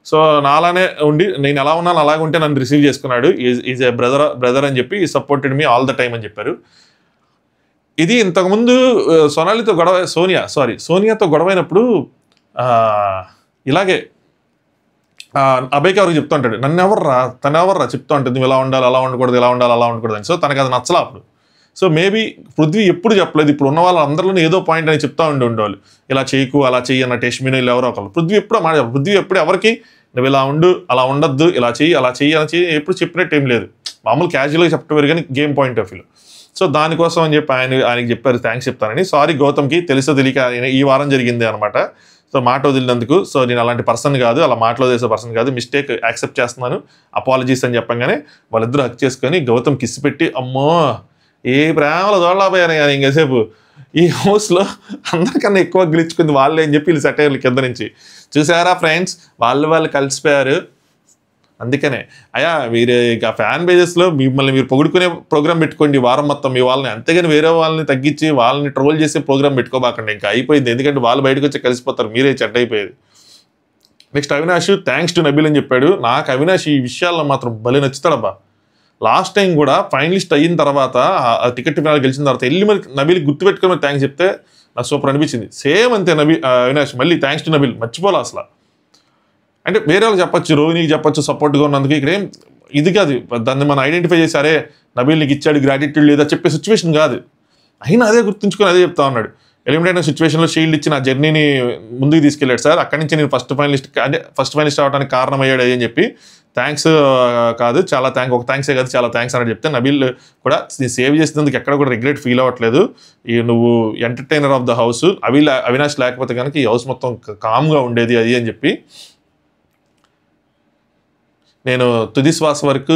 [SPEAKER 1] సో నాలానే ఉండి నేను ఎలా ఉన్నాను అలాగే ఉంటే నన్ను రిసీవ్ చేసుకున్నాడు. ఈజ్ ఏ బ్రదర్ అని చెప్పి supported me all the time అని చెప్పారు. ఇది ఇంతకుముందు సోనియాతో గొడవైనప్పుడు ఇలాగే అభయ్కి ఎవరికి చెప్తూ ఉంటాడు, తనెవర్రా చెప్తూ ఉంటుంది నువ్వు ఇలా ఉండాలి అలా ఉండకూడదు, ఇలా ఉండాలి అలా ఉండకూడదు అని. సో తనకు అది నచ్చలా అప్పుడు. సో మేబీ పృథ్వీ ఎప్పుడు చెప్పలేదు. ఇప్పుడు ఉన్న వాళ్ళందరిలో ఏదో పాయింట్ అని చెప్తా ఉండేవాళ్ళు, ఇలా చేయకు అలా చెయ్యి అన్న టెస్ట్మీనో ఇలా ఎవరో ఒకళ్ళు. పృథ్వీ ఎప్పుడు ఎవరికి నువ్వు ఇలా ఉండు అలా ఉండద్దు, ఇలా చెయ్యి అలా చెయ్యి ఎప్పుడు చెప్పినట్టు ఏం లేదు. మామూలు క్యాజువల్గా చెప్పడం కానీ గేమ్ పాయింట్ ఆఫ్ వ్యూలో. సో దానికోసం అని చెప్పి ఆయనకి చెప్పారు థ్యాంక్స్ చెప్తానని. సారీ గౌతమ్కి తెలిసో తెలియక ఈ వారం జరిగింది అనమాట. సో మాట వదిలినందుకు. సో నేను అలాంటి పర్సన్ కాదు, అలా మాటలో చేసే పర్సన్ కాదు, మిస్టేక్ యాక్సెప్ట్ చేస్తున్నాను, అపాలజీస్ అని చెప్పంగానే వాళ్ళిద్దరూ హక్ చేసుకొని గౌతమ్ కిస్ పెట్టి అమ్మో ఏ ప్రేమలో దోడలాపోయాను కానీ ఇంకాసేపు ఈ హౌస్లో అందరికన్నా ఎక్కువ గెలుచుకుంది వాళ్ళే అని చెప్పి వీళ్ళు సెటైర్లు కింద నుంచి చూసారా ఫ్రెండ్స్, వాళ్ళు కలిసిపోయారు. అందుకనే అయ్యా మీరు ఇక ఫ్యాన్ బేజెస్లో మిమ్మల్ని మీరు పొగుడుకునే ప్రోగ్రామ్ పెట్టుకోండి వారం మొత్తం మీ వాళ్ళని, అంతేగాని వేరే వాళ్ళని తగ్గించి వాళ్ళని ట్రోల్ చేసే ప్రోగ్రామ్ పెట్టుకోబాకండి. ఇంకా అయిపోయింది, ఎందుకంటే వాళ్ళు బయటకు వచ్చి కలిసిపోతారు, మీరే చెడ్డ అయిపోయేది. Next Avinash thanks to Nabeel అని చెప్పాడు. నాకు అవినాష్ ఈ విషయాల్లో మాత్రం భలే నచ్చుతాడబ్బా. లాస్ట్ టైం కూడా ఫైనలిస్ట్ అయిన తర్వాత టికెట్ ఫినాల్ గెలిచిన తర్వాత వెళ్ళి మరి నబీల్కి గుర్తుపెట్టుకుని థ్యాంక్స్ చెప్తే నాకు సూపర్ అనిపించింది. సేమ్ అంతే అవినాష్ మళ్ళీ థ్యాంక్స్ టు నబీల్ మర్చిపోలే అసలు. అంటే వేరే వాళ్ళకి చెప్పచ్చు, రోహిణికి చెప్పచ్చు సపోర్ట్గా ఉన్నందుకు. ఇక్కడ ఏం ఇది కాదు, దాన్ని మనం ఐడెంటిఫై చేశారే నబీల్ నీకు ఇచ్చాడు గ్రాటిట్యూడ్ లేదా చెప్పే సిచ్యువేషన్ కాదు. అయినా అదే గుర్తుంచుకొని అదే చెప్తా ఉన్నాడు. ఎలిమినేట్ అయిన సిచ్యువేషన్లో షీల్డ్ ఇచ్చి నా జర్నీని ముందుకు తీసుకెళ్ళాడు సార్, అక్కడి నుంచి నేను ఫస్ట్ ఫైనలిస్ట్ అవడానికి కారణమయ్యాడు అని చెప్పి థ్యాంక్స్ కాదు చాలా ఒక థ్యాంక్సే కాదు చాలా థ్యాంక్స్ అని చెప్తే నబీల్ కూడా సేవ్ చేసినందుకు ఎక్కడ కూడా రిగ్రెట్ ఫీల్ అవ్వట్లేదు. ఈ నువ్వు entertainer of the house, Avinash లేకపోతే కనుక ఈ హౌస్ మొత్తం కామ్గా ఉండేది అది అని చెప్పి. నేను తుది శ్వాస వరకు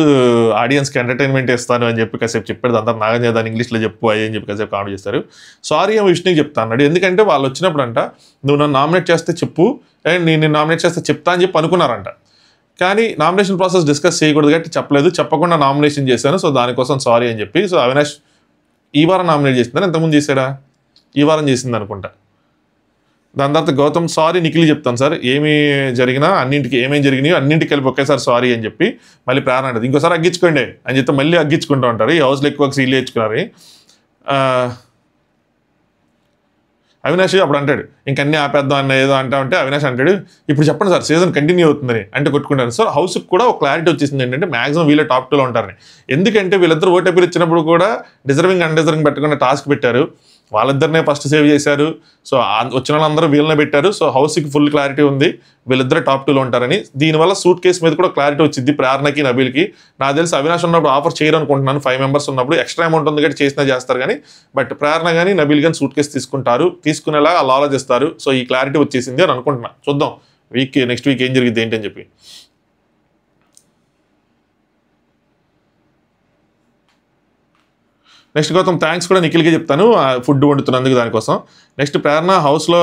[SPEAKER 1] ఆడియన్స్కి ఎంటర్టైన్మెంట్ ఇస్తాను అని చెప్పి కాసేపు చెప్పాడు. అందరూ నాగం దాన్ని ఇంగ్లీష్లో చెప్పు అని చెప్పి కాసేపు కామెంట్ చేస్తారు. సారీ ఏమో విష్ణుకి చెప్తా అన్నాడు. ఎందుకంటే వాళ్ళు వచ్చినప్పుడు అంట నువ్వు నన్ను నామినేట్ చేస్తే చెప్పు, అండ్ నేను నామినేట్ చేస్తే చెప్తా అని చెప్పి అనుకున్నారంట. కానీ నామినేషన్ ప్రాసెస్ డిస్కస్ చేయకూడదు కాబట్టి చెప్పలేదు, చెప్పకుండా నామినేషన్ చేశాను. సో దానికోసం సారీ అని చెప్పి. సో అవినాష్ ఈ వారం నామినేట్ చేసిందని ఎంతకుముందు చేశాడా, ఈ వారం చేసింది అనుకుంటా. దాని తర్వాత గౌతమ్ సారీ నిఖిల్ చెప్తాను సార్, ఏమి జరిగినా ఏమేమి జరిగినాయో అన్నింటికి కలిపి ఒకేసారి సారీ అని చెప్పి మళ్ళీ ప్రేరణ అంటది ఇంకోసారి అగ్గించుకోండి అని చెప్తే మళ్ళీ అగ్గించుకుంటూ ఉంటారు. ఈ హౌస్లో ఎక్కువ సీల్ వేయించుకున్నారు. అవినాష్ అప్పుడు అంటాడు ఇంకన్నీ ఆపేద్దాం అన్న ఏదో అంటే అవినాష్ అంటాడు ఇప్పుడు చెప్పండి సార్ సీజన్ కంటిన్యూ అవుతుందని అంటే కొట్టుకుంటాను. సో హౌస్కి కూడా ఒక క్లారిటీ వచ్చేసింది ఏంటంటే మాక్సిమం వీళ్ళ టాప్ 2లో ఉంటారని. ఎందుకంటే వీళ్ళిద్దరు ఓటీపీలు ఇచ్చినప్పుడు కూడా డిజర్వింగ్ అన్డిజర్వింగ్ పెట్టకుండా టాస్క్ పెట్టారు, వాళ్ళిద్దరినే ఫస్ట్ సేవ్ చేశారు. సో వచ్చిన వాళ్ళందరూ వీళ్ళనే పెట్టారు. సో హౌస్కి ఫుల్ క్లారిటీ ఉంది వీళ్ళిద్దరే టాప్ 2లో ఉంటారని. దీనివల్ల సూట్ కేసు మీద కూడా క్లారిటీ వచ్చింది ప్రేరణకి నబీల్కి. నాకు తెలిసి అవినాష్ ఉన్నప్పుడు ఆఫర్ చేయరు అనుకుంటున్నాను, 5 మెంబర్స్ ఉన్నప్పుడు ఎక్స్ట్రా అమౌంట్ ఉంది కాబట్టి చేసినా చేస్తారు కానీ, బట్ ప్రేరణ కానీ నబీల్ కానీ సూట్ కేసు తీసుకునేలా అలా ఆలోచిస్తారు. సో ఈ క్లారిటీ వచ్చేసింది అని అనుకుంటున్నా. చూద్దాం నెక్స్ట్ వీక్ ఏం జరిగింది ఏంటని చెప్పి. నెక్స్ట్ గౌతమ్ థ్యాంక్స్ కూడా నిఖిల్కి చెప్తాను ఫుడ్ వండుతున్నందుకు దానికోసం. నెక్స్ట్ ప్రేరణ హౌస్లో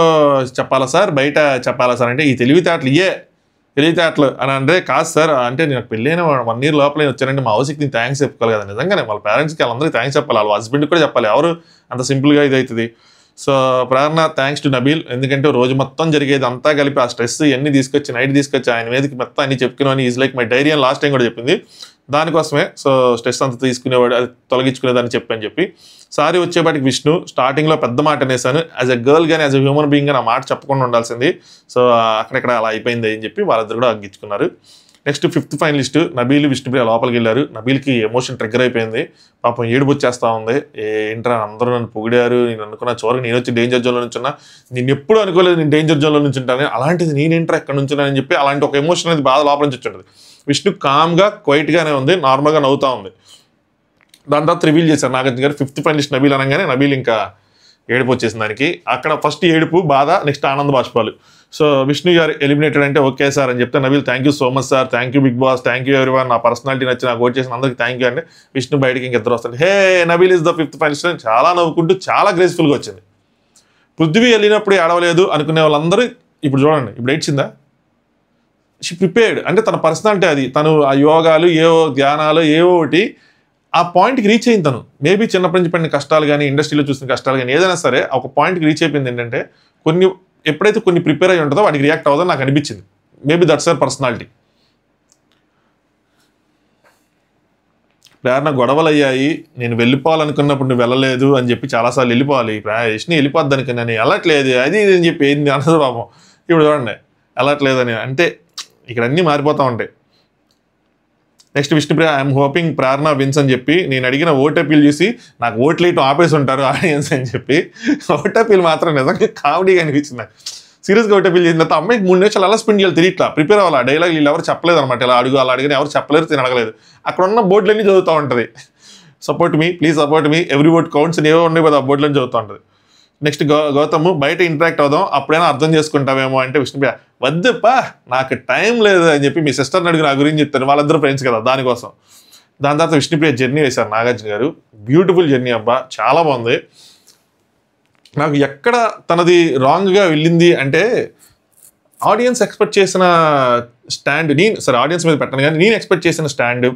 [SPEAKER 1] చెప్పాలా సార్ బయట చెప్పాలా సార్ అంటే ఈ తెలివితేటలు అని అంటే కాదు సార్ అంటే నేను పెళ్ళైన 1 year లోపల వచ్చానంటే మా హౌస్కి నేను థ్యాంక్స్ చెప్పుకోవాలి కదా. నిజంగానే వాళ్ళ పేరెంట్స్కి వాళ్ళందరికీ థ్యాంక్స్ చెప్పాలి, వాళ్ళ హస్బెండ్కి కూడా చెప్పాలి. ఎవరు అంత సింపుల్గా ఇది అవుతుంది. So Prerana thanks to Nabeel, ఎందుకంటే రోజు మొత్తం జరిగేది అంతా కలిపి ఆ స్ట్రెస్ ఇవన్నీ తీసుకొచ్చి నైట్ తీసుకొచ్చి ఆయన మీదకి మొత్తం అన్ని చెప్పుకునేవాని ఈజ్ లైక్ మై డైరీ అని లాస్ట్ టైం కూడా చెప్పింది. దానికోసమే సో స్ట్రెస్ అంతా తీసుకునేవాడు, అది తొలగించుకునేదాన్ని చెప్పని చెప్పి. సారీ వచ్చేపాటికి విష్ణు స్టార్టింగ్లో పెద్ద మాట అనేసాను, యాజ్ ఎ గర్ల్ కానీ యాజ్ ఎ హ్యూమన్ బీయింగ్ కానీ ఆ మాట చెప్పకుండా ఉండాల్సింది. సో అక్కడెక్కడ అలా అయిపోయింది అని చెప్పి వాళ్ళిద్దరు కూడా అగ్గించుకున్నారు. Next 5th finalist Nabeel Vishnupriya లోపలికి వెళ్ళారు. నబీల్కి ఎమోషన్ ట్రిగ్గర్ అయిపోయింది, పాపం ఏడుపు వచ్చేస్తా ఉంది. ఏంట్రా అందరూ నన్ను పొగిడారు, నేను అనుకున్న చివరికి నేను వచ్చి డేంజర్ జోన్లో నుంచి ఉన్నా, నేను ఎప్పుడు అనుకోలేదు నేను డేంజర్ జోన్లో నుంచి ఉంటాను, అలాంటిది నేనేంట్రా ఎక్కడ నుంచున్నానని చెప్పి అలాంటి ఒక ఎమోషన్ అనేది బాధ లోపల నుంచి వచ్చింటుంది. విష్ణు కామ్గా క్వైట్గానే ఉంది, నార్మల్గా నవ్వుతూ ఉంది. దాని తర్వాత రివీల్ చేశారు నాగార్జున గారు 5th ఫైనలిస్ట్ నబీల్ అనగానే నబీల్ ఇంకా ఏడుపు వచ్చేసింది దానికి. అక్కడ ఫస్ట్ ఏడుపు, బాధ, నెక్స్ట్ ఆనంద బాష్పాలు. సో విష్ణు గారు ఎలిమినేటెడ్ అంటే ఓకే సార్ అని చెప్తే Nabeel thank you so much sir, thank you big boss, thank you everyone, నా పర్సనాలిటీ నచ్చి నాకు ఓట్ చేసిన అందరికి థ్యాంక్ యూ అంటే విష్ణు బయటకి ఇంకిద్దరు వస్తారు. Hey Nabeel is the 5th finalist అని చాలా నవ్వుకుంటూ చాలా గ్రేస్ఫుల్గా వచ్చింది. పృథ్వీ వెళ్ళినప్పుడు ఏడవలేదు అనుకునే వాళ్ళందరూ ఇప్పుడు చూడండి, ఇప్పుడు ఏడ్చిందా? షీ ప్రిపేర్డ్, అంటే తన పర్సనాలిటీ అది, తను ఆ యోగాలు ఏవో ధ్యానాలు ఏవో ఒకటి ఆ పాయింట్కి రీచ్ అయింది. తను మేబీ చిన్నప్పటి నుంచి పడిన కష్టాలు కానీ ఇండస్ట్రీలో చూసిన కష్టాలు కానీ ఏదైనా సరే ఒక పాయింట్కి రీచ్ అయిపోయింది. ఏంటంటే ఎప్పుడైతే కొన్ని ప్రిపేర్ అయ్యి ఉంటుందో వాటికి రియాక్ట్ అవ్వదని నాకు అనిపించింది. Maybe that's our personality. Prerana గొడవలు అయ్యాయి, నేను వెళ్ళిపోవాలనుకున్నప్పుడు నువ్వు వెళ్ళలేదు అని చెప్పి చాలాసార్లు వెళ్ళిపోవాలి, యష్ని వెళ్ళిపోద్ది అనుకుని నేను వెళ్ళట్లేదు అది ఇది అని చెప్పి ఏంది అన్నది పాపం. ఇప్పుడు చూడండి వెళ్ళట్లేదని అంటే ఇక్కడ అన్నీ మారిపోతూ ఉంటాయి. Next Vishnupriya I'm hoping Prerana wins అని చెప్పి నేను అడిగిన ఓట్ అపీల్ చూసి నాకు ఓట్లు వేయటం ఆపేసి ఉంటారు ఆడియన్స్ అని చెప్పి ఓట్ అపీల్ మాత్రం నిజంగా కామెడీగా అనిపించింది నాకు. సీరియస్గా ఓట్ అపీల్ చేసిన తర్వాత అమ్మాయికి 3 నిమిషాలు అలా స్పెండ్ చేయాలి తిరిగిట్లా ప్రిపేర్ అవ్వాలి. ఆ డైలాగ్ వీళ్ళు ఎవరు చెప్పలేదు అనమాట, ఇలా అడుగు అలా అడిగిన ఎవరు చెప్పలేరు, తిని అడగలేదు. అక్కడ ఉన్న బోర్డులన్నీ చదువుతూ ఉంటుంది, support me please support me every vote counts ఏవో ఉన్నాయి కదా ఆ బోర్డులని చదువుతూ ఉంటుంది. నెక్స్ట్ గౌతమ్ బయట ఇంటరాక్ట్ అవుదాం అప్పుడైనా అర్థం చేసుకుంటామేమో అంటే విష్ణుప్రియ వద్దప్పా నాకు టైం లేదు అని చెప్పి మీ సిస్టర్ని అడిగి నా గురించి చెప్తాను, వాళ్ళిద్దరు ఫ్రెండ్స్ కదా దానికోసం. దాని తర్వాత విష్ణుప్రియ జర్నీ వేశారు నాగార్జున గారు, బ్యూటిఫుల్ జర్నీ అబ్బా చాలా బాగుంది. నాకు ఎక్కడ తనది రాంగ్గా వెళ్ళింది అంటే ఆడియన్స్ ఎక్స్పెక్ట్ చేసిన స్టాండ్, సరే ఆడియన్స్ మీద పెట్టను కానీ నేను ఎక్స్పెక్ట్ చేసిన స్టాండ్,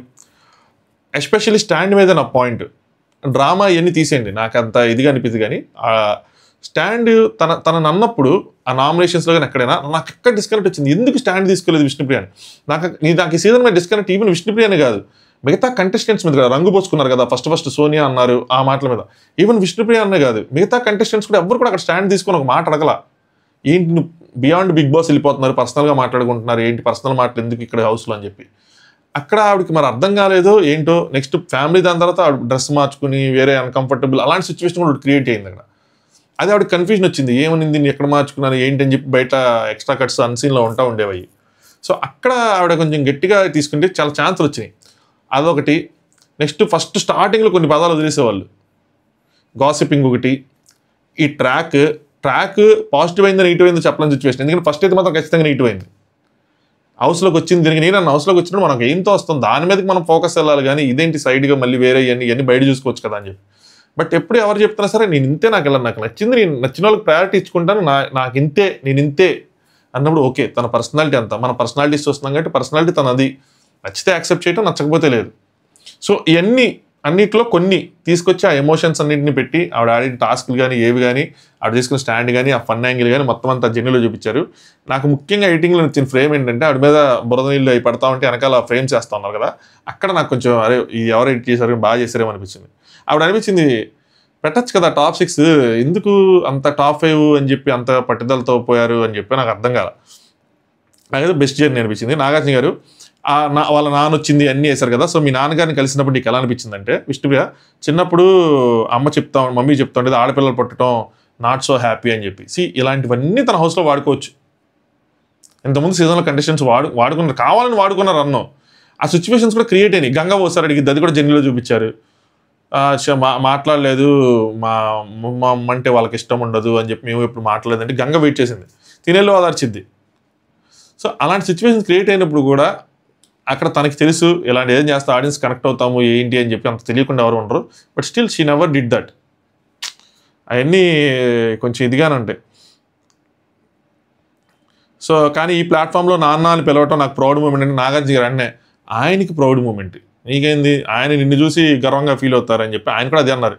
[SPEAKER 1] ఎస్పెషల్లీ స్టాండ్ మీద నా పాయింట్. డ్రామా ఇవన్నీ తీసేయండి నాకు అంత ఇదిగా అనిపిస్తుంది, కానీ స్టాండ్ తనను అన్నప్పుడు ఆ నామినేషన్స్లో కానీ ఎక్కడైనా నాకు ఎక్కడ డిస్కనెక్ట్ వచ్చింది, ఎందుకు స్టాండ్ తీసుకోలేదు విష్ణుప్రియ అని. నాకు ఈ సీజన్ మీద డిస్కనెక్ట్ ఈవెన్ విష్ణుప్రియనే కాదు మిగతా కంటెస్టెంట్స్ మీద కదా, రంగు పోసుకున్నారు కదా ఫస్ట్ సోనియా అన్నారు ఆ మాటల మీద, ఈవెన్ విష్ణుప్రియ అనే కాదు మిగతా కంటెస్టెంట్స్ కూడా ఎవరు కూడా అక్కడ స్టాండ్ తీసుకొని ఒక మాట అడగల. ఏంటి నువ్వు బియాండ్ బిగ్ బాస్ వెళ్ళిపోతున్నారు, పర్సనల్గా మాట్లాడుకుంటున్నారు, ఏంటి పర్సనల్ మాటలు ఎందుకు ఇక్కడ హౌస్లో అని చెప్పి అక్కడ ఆవిడకి మరి అర్థం కాలేదో ఏంటో. నెక్స్ట్ ఫ్యామిలీ దాని తర్వాత ఆవిడ డ్రెస్ మార్చుకుని వేరే అన్కంఫర్టబుల్ అలాంటి సిచ్యువేషన్ కూడా క్రియేట్ అయింది అక్కడ. అది ఆవిడకి కన్ఫ్యూజన్ వచ్చింది, ఏమనింది నేను ఎక్కడ మార్చుకున్నాను ఏంటి అని చెప్పి బయట ఎక్స్ట్రా కట్స్ అన్సీన్లో ఉండేవి. సో అక్కడ ఆవిడ కొంచెం గట్టిగా తీసుకుంటే చాలా ఛాన్సులు వచ్చినాయి, అదొకటి. నెక్స్ట్ ఫస్ట్ స్టార్టింగ్లో కొన్ని పదాలు వదిలేసేవాళ్ళు, గాసిపింగ్ ఒకటి, ఈ ట్రాక్ పాజిటివ్ అయిందో నెగిటివ్ అయిందో చెప్పలేని సిచ్యువేషన్. ఎందుకంటే ఫస్ట్ అయితే మాత్రం ఖచ్చితంగా నెగిటివ్ అయింది. హౌస్లోకి వచ్చింది దీనికి నేను హౌస్లోకి వచ్చినప్పుడు మనకు ఏంతో వస్తుంది దాని మీదకి మనం ఫోకస్ వెళ్ళాలి, కానీ ఇదేంటి సైడ్గా మళ్ళీ వేరే ఇవన్నీ బయట చూసుకోవచ్చు కదా అని చెప్పి. బట్ ఎప్పుడు ఎవరు చెప్తున్నా సరే నేను ఇంతే, నాకు నచ్చింది, నేను నచ్చిన వాళ్ళకి ప్రయారిటీ ఇచ్చుకుంటాను, నాకు ఇంతే నేను ఇంతే అన్నప్పుడు ఓకే తన పర్సనాలిటీ అంతా మన పర్సనాలిటీస్ చూస్తున్నాం కాబట్టి పర్సనాలిటీ తనది, నచ్చితే యాక్సెప్ట్ చేయటం నచ్చకపోతే లేదు. సో ఇవన్నీ అన్నిట్లో కొన్ని తీసుకొచ్చి ఆ ఎమోషన్స్ అన్నింటిని పెట్టి ఆవిడ ఆడిన టాస్క్లు కానీ ఏవి కానీ ఆవిడ తీసుకున్న స్టాండ్ కానీ ఆ ఫన్ యాంగిల్ కానీ మొత్తం అంతా జెన్యులో చూపించారు. నాకు ముఖ్యంగా ఎడిటింగ్లో నచ్చిన ఫ్రేమ్ ఏంటంటే ఆవిడ మీద బురద నీళ్ళు అవి పడతా ఉంటే వెనకాల ఫ్రేమ్ చేస్తూ ఉన్నారు కదా, అక్కడ నాకు కొంచెం అరే ఇది ఎవరు ఎడిట్ చేశారు బాగా చేశారేమో అనిపించింది. ఆవిడ అనిపించింది పెట్టచ్చు కదా టాప్ 6 ఎందుకు అంత టాప్ 5 అని చెప్పి అంత పట్టుదలతో పోయారు అని చెప్పి నాకు అర్థం కాల. నాకైతే బెస్ట్ జర్నీ అనిపించింది. నాగార్జున గారు వాళ్ళ నాన్న వచ్చింది అన్నీ వేశారు కదా, సో మీ నాన్నగారిని కలిసినప్పుడు నీకు ఎలా అనిపించింది అంటే విష్ణుప్రియ చిన్నప్పుడు మమ్మీ చెప్తా ఉండేది ఆడపిల్లలు పట్టడం నాట్ సో హ్యాపీ అని చెప్పి. ఇలాంటివన్నీ తన హౌస్లో వాడుకోవచ్చు. ఇంతకుముందు సీజన్లో కంటెస్టెంట్స్ వాడుకున్నారు, కావాలని వాడుకున్నారు అన్నో ఆ సిచ్యువేషన్స్ కూడా క్రియేట్ అయినాయి. గంగా ఓసారి అడిగింది, అది కూడా జెన్యులో చూపించారు. మాట్లాడలేదు మా అమ్మ అంటే వాళ్ళకి ఇష్టం ఉండదు అని చెప్పి మేము ఎప్పుడు మాట్లాడలేదంటే గంగ వెయిట్ చేసింది, తినేలో ఆదర్చిద్ది. సో అలాంటి సిచ్యువేషన్స్ క్రియేట్ అయినప్పుడు కూడా అక్కడ తనకి తెలుసు ఇలాంటి ఏం చేస్తే ఆడియన్స్ కనెక్ట్ అవుతాము ఏంటి అని చెప్పి అంత తెలియకుండా ఎవరు ఉండరు. But still she never did that. అవన్నీ కొంచెం ఇదిగానే ఉంటాయి. సో కానీ ఈ ప్లాట్ఫామ్లో నాన్న అని పిలవటం నాకు ప్రౌడ్ మూమెంట్ అంటే నాగార్జున గారు అన్నే ఆయనకి ప్రౌడ్ మూమెంట్. నీకేంది, ఆయన నిన్ను చూసి గర్వంగా ఫీల్ అవుతారని చెప్పి ఆయన కూడా అదే అన్నారు.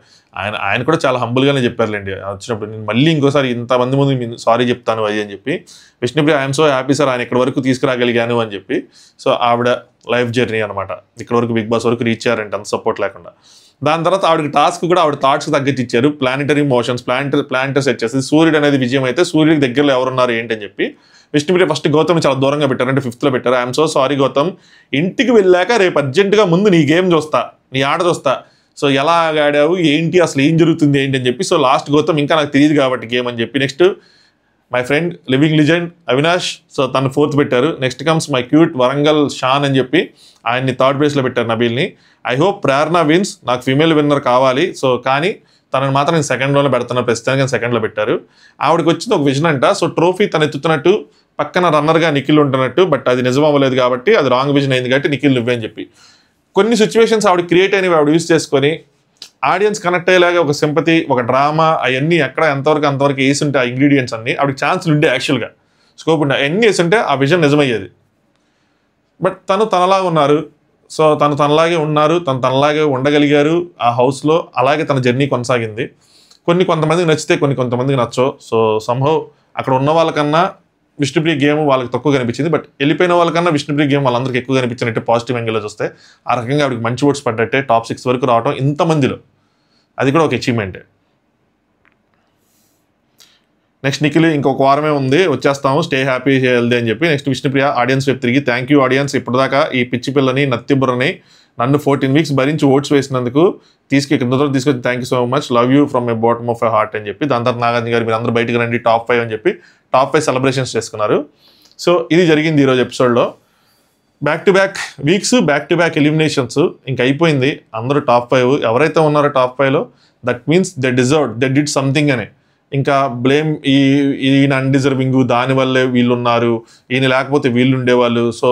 [SPEAKER 1] ఆయన కూడా చాలా హంబుల్గానే చెప్పారులేండి వచ్చినప్పుడు, నేను మళ్ళీ ఇంకోసారి ఇంతమంది ముందు సారీ చెప్తాను అది అని చెప్పి. Vishnupriya I'm so happy sir ఆయన ఇక్కడ వరకు తీసుకురాగలిగాను అని చెప్పి. సో ఆవిడ లైఫ్ జర్నీ అనమాట, ఇక్కడ వరకు బిగ్ బాస్ వరకు రీచ్ అయ్యారంటే అంత సపోర్ట్ లేకుండా. దాని తర్వాత ఆవిడకి టాస్క్ కూడా ఆవిడ థాట్స్కి తగ్గట్టు ఇచ్చారు. ప్లానిటరీ మోషన్స్ ప్లానిటర్ సెట్ చేసి సూర్యుడు అనేది విజయం అయితే సూర్యుడికి దగ్గరలో ఎవరున్నారు ఏంటని చెప్పి విష్ణుప్రియ ఫస్ట్ గౌతమ్ చాలా దూరంగా పెట్టారు, అంటే 5th పెట్టారు. ఐఎమ్ సో సారీ గౌతమ్, ఇంటికి వెళ్ళాక రేపు అర్జెంటుగా ముందు నీ గేమ్ చూస్తా, నీ ఆట చూస్తా, సో ఎలా ఆడావు ఏంటి అసలు ఏం జరుగుతుంది ఏంటి అని చెప్పి. సో లాస్ట్ గౌతమ్ ఇంకా నాకు తెలియదు కాబట్టి గేమ్ అని చెప్పి. Next my friend living legend Avinash, so తను 4th పెట్టారు. Next comes my cute Warangal Shan అని చెప్పి ఆయన్ని 3rd ప్లేస్లో పెట్టారు నబీల్ని. ఐ హోప్ ప్రేరణ విన్స్, నాకు ఫీమేల్ విన్నర్ కావాలి, సో కానీ తనని మాత్రం నేను 2ndలోనే పెడుతున్నా, ప్రస్తుతానికి 2ndలో పెట్టారు. ఆవిడకి వచ్చింది ఒక విజన్ అంట, సో ట్రోఫీ తను ఎత్తుతున్నట్టు పక్కన రన్నర్గా నిఖిల్ ఉంటున్నట్టు, బట్ అది నిజం అవ్వలేదు కాబట్టి అది రాంగ్ విజన్ అయింది కాబట్టి నిఖిల్ నువ్వే అని చెప్పి. కొన్ని సిచ్యువేషన్స్ ఆవిడ క్రియేట్ అయినవి ఆవిడ యూజ్ చేసుకొని ఆడియన్స్ కనెక్ట్ అయ్యేలాగా ఒక సింపతి, ఒక డ్రామా, అవన్నీ ఎక్కడ అంతవరకు వేసి ఉంటే ఆ ఇంగ్రీడియంట్స్ అన్ని ఆవిడకి ఛాన్స్లు ఉండే, యాక్చువల్గా స్కోప్ ఉండే, అవన్నీ వేసి ఉంటే ఆ విజన్ నిజమయ్యేది. బట్ తనలాగా ఉన్నారు, సో తనలాగే ఉన్నారు, తనలాగే ఉండగలిగారు ఆ హౌస్లో, అలాగే తన జర్నీ కొనసాగింది. కొంతమందికి నచ్చితే కొంతమందికి నచ్చవు. సో సంహవ్ అక్కడ ఉన్న వాళ్ళకన్నా విష్ణుప్రియ గేమ్ వాళ్ళకి తక్కువ కనిపించింది, బట్ వెళ్ళిపోయిన వాళ్ళకన్నా విష్ణుప్రియ గేమ్ వాళ్ళందరికీ ఎక్కువ కనిపించినట్టే పాజిటివ్ యాంగిల్లో చూస్తే. ఆ రకంగా ఆవిడకి మంచి ఓట్స్ పడ్డట్టే, టాప్ 6 వరకు రావడం ఇంతమందిలో, అది కూడా ఒక అచీవ్మెంటే. నెక్స్ట్ నిఖిల్ ఇంకొక వారమే ఉంది, వచ్చేస్తాము, స్టే హ్యాపీ హెల్దీ అని చెప్పి. నెక్స్ట్ విష్ణుప్రియ ఆడియన్స్ వైపు తిరిగి థ్యాంక్ యూ ఆడియన్స్, ఇప్పటిదాకా ఈ పిచ్చి పిల్లని నత్తిబుర్రని నన్ను 14 వీక్స్ భరించి ఓట్స్ వేసినందుకు తీసుకొచ్చి thank you so much, love you from my bottom of my heart అని చెప్పి. దాని తర్వాత నాగార్జున గారు మీరు అందరూ బయటకు రండి టాప్ 5 అని చెప్పి టాప్ 5 సెలబ్రేషన్స్ చేసుకున్నారు. సో ఇది జరిగింది ఈరోజు ఎపిసోడ్లో. Back to back weeks, back to back eliminations, ఇంక అయిపోయింది. అందరూ టాప్ 5 ఎవరైతే ఉన్నారో టాప్ 5లో, that means they deserve, they did something అని. ఇంకా బ్లేమ్ ఈయన అన్డిజర్వింగ్, దానివల్లే వీళ్ళు ఉన్నారు, ఈయన లేకపోతే వీళ్ళు ఉండేవాళ్ళు, సో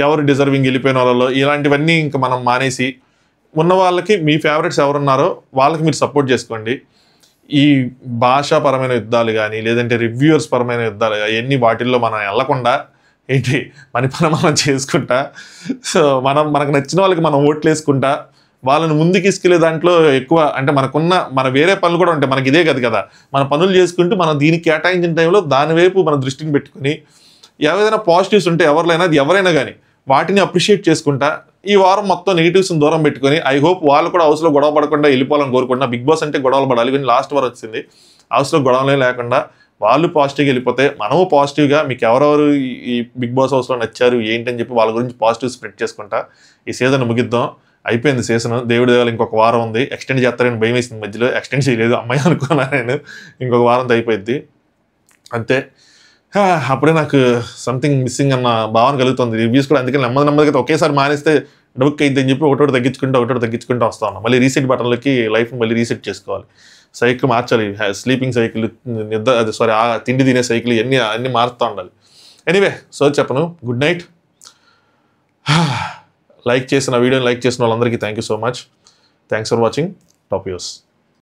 [SPEAKER 1] ఎవరు డిజర్వింగ్ వెళ్ళిపోయిన వాళ్ళలో, ఇలాంటివన్నీ ఇంకా మనం మానేసి ఉన్న వాళ్ళకి మీ ఫేవరెట్స్ ఎవరున్నారో వాళ్ళకి మీరు సపోర్ట్ చేసుకోండి. ఈ భాషాపరమైన యుద్ధాలు కానీ లేదంటే రివ్యూవర్స్ పరమైన యుద్ధాలు అవన్నీ వాటిల్లో మనం వెళ్ళకుండా ఏంటి మన పని మనం చేసుకుంటా, సో మనకు నచ్చిన వాళ్ళకి మనం ఓట్లు వేసుకుంటా వాళ్ళని ముందుకు తీసుకెళ్లే దాంట్లో ఎక్కువ, అంటే మన వేరే పనులు కూడా ఉంటాయి, మనకి ఇదే కదా, మన పనులు చేసుకుంటూ మనం దీనికి కేటాయించిన టైంలో దాని వైపు మన దృష్టిని పెట్టుకుని ఏదైనా పాజిటివ్స్ ఉంటే ఎవరైనా కానీ వాటిని అప్రిషియేట్ చేసుకుంటా ఈ వారం మొత్తం నెగిటివ్స్ని దూరం పెట్టుకొని, ఐ హోప్ వాళ్ళు కూడా హౌస్లో గొడవ పడకుండా వెళ్ళిపోవాలని కోరుకుంటున్నా. బిగ్ బాస్ అంటే గొడవలు పడాలి, కానీ లాస్ట్ వారం వచ్చింది హౌస్లో గొడవలే లేకుండా వాళ్ళు పాజిటివ్గా వెళ్ళిపోతే మనము పాజిటివ్గా మీకు ఎవరెవరు ఈ బిగ్ బాస్ హౌస్లో నచ్చారు ఏంటని చెప్పి వాళ్ళ గురించి పాజిటివ్ స్ప్రెడ్ చేసుకుంటా ఈ సీజన్ ముగిద్దాం. అయిపోయింది సీజన్, దేవుడి దేవాలు ఇంకొక వారం ఉంది, ఎక్స్టెండ్ చేస్తారని భయం వేసింది, మధ్యలో ఎక్స్టెండ్ చేయలేదు, అమ్మాయి అనుకున్నా నేను, ఇంకొక వారంతో అయిపోయింది అంతే. అప్పుడే నాకు సంథింగ్ మిస్సింగ్ అన్న భావన కలుగుతుంది. రివ్యూస్ కూడా అందుకని నెమ్మదిగా ఒకేసారి మానేస్తే డబుక్ అయితే అని చెప్పి ఒకటోటి తగ్గించుకుంటూ వస్తా ఉన్నాం. మళ్ళీ రీసెట్ బటన్లకి లైఫ్ని మళ్ళీ రీసెట్ చేసుకోవాలి, సైకిల్ మార్చాలి, స్లీపింగ్ సైకిల్, తిండి తినే సైకిల్ అన్నీ మారుతూ ఉండాలి. ఎనీవే సో చెప్పను, గుడ్ నైట్. వీడియోని లైక్ చేసిన వాళ్ళందరికీ thank you so much. Thanks for watching top views.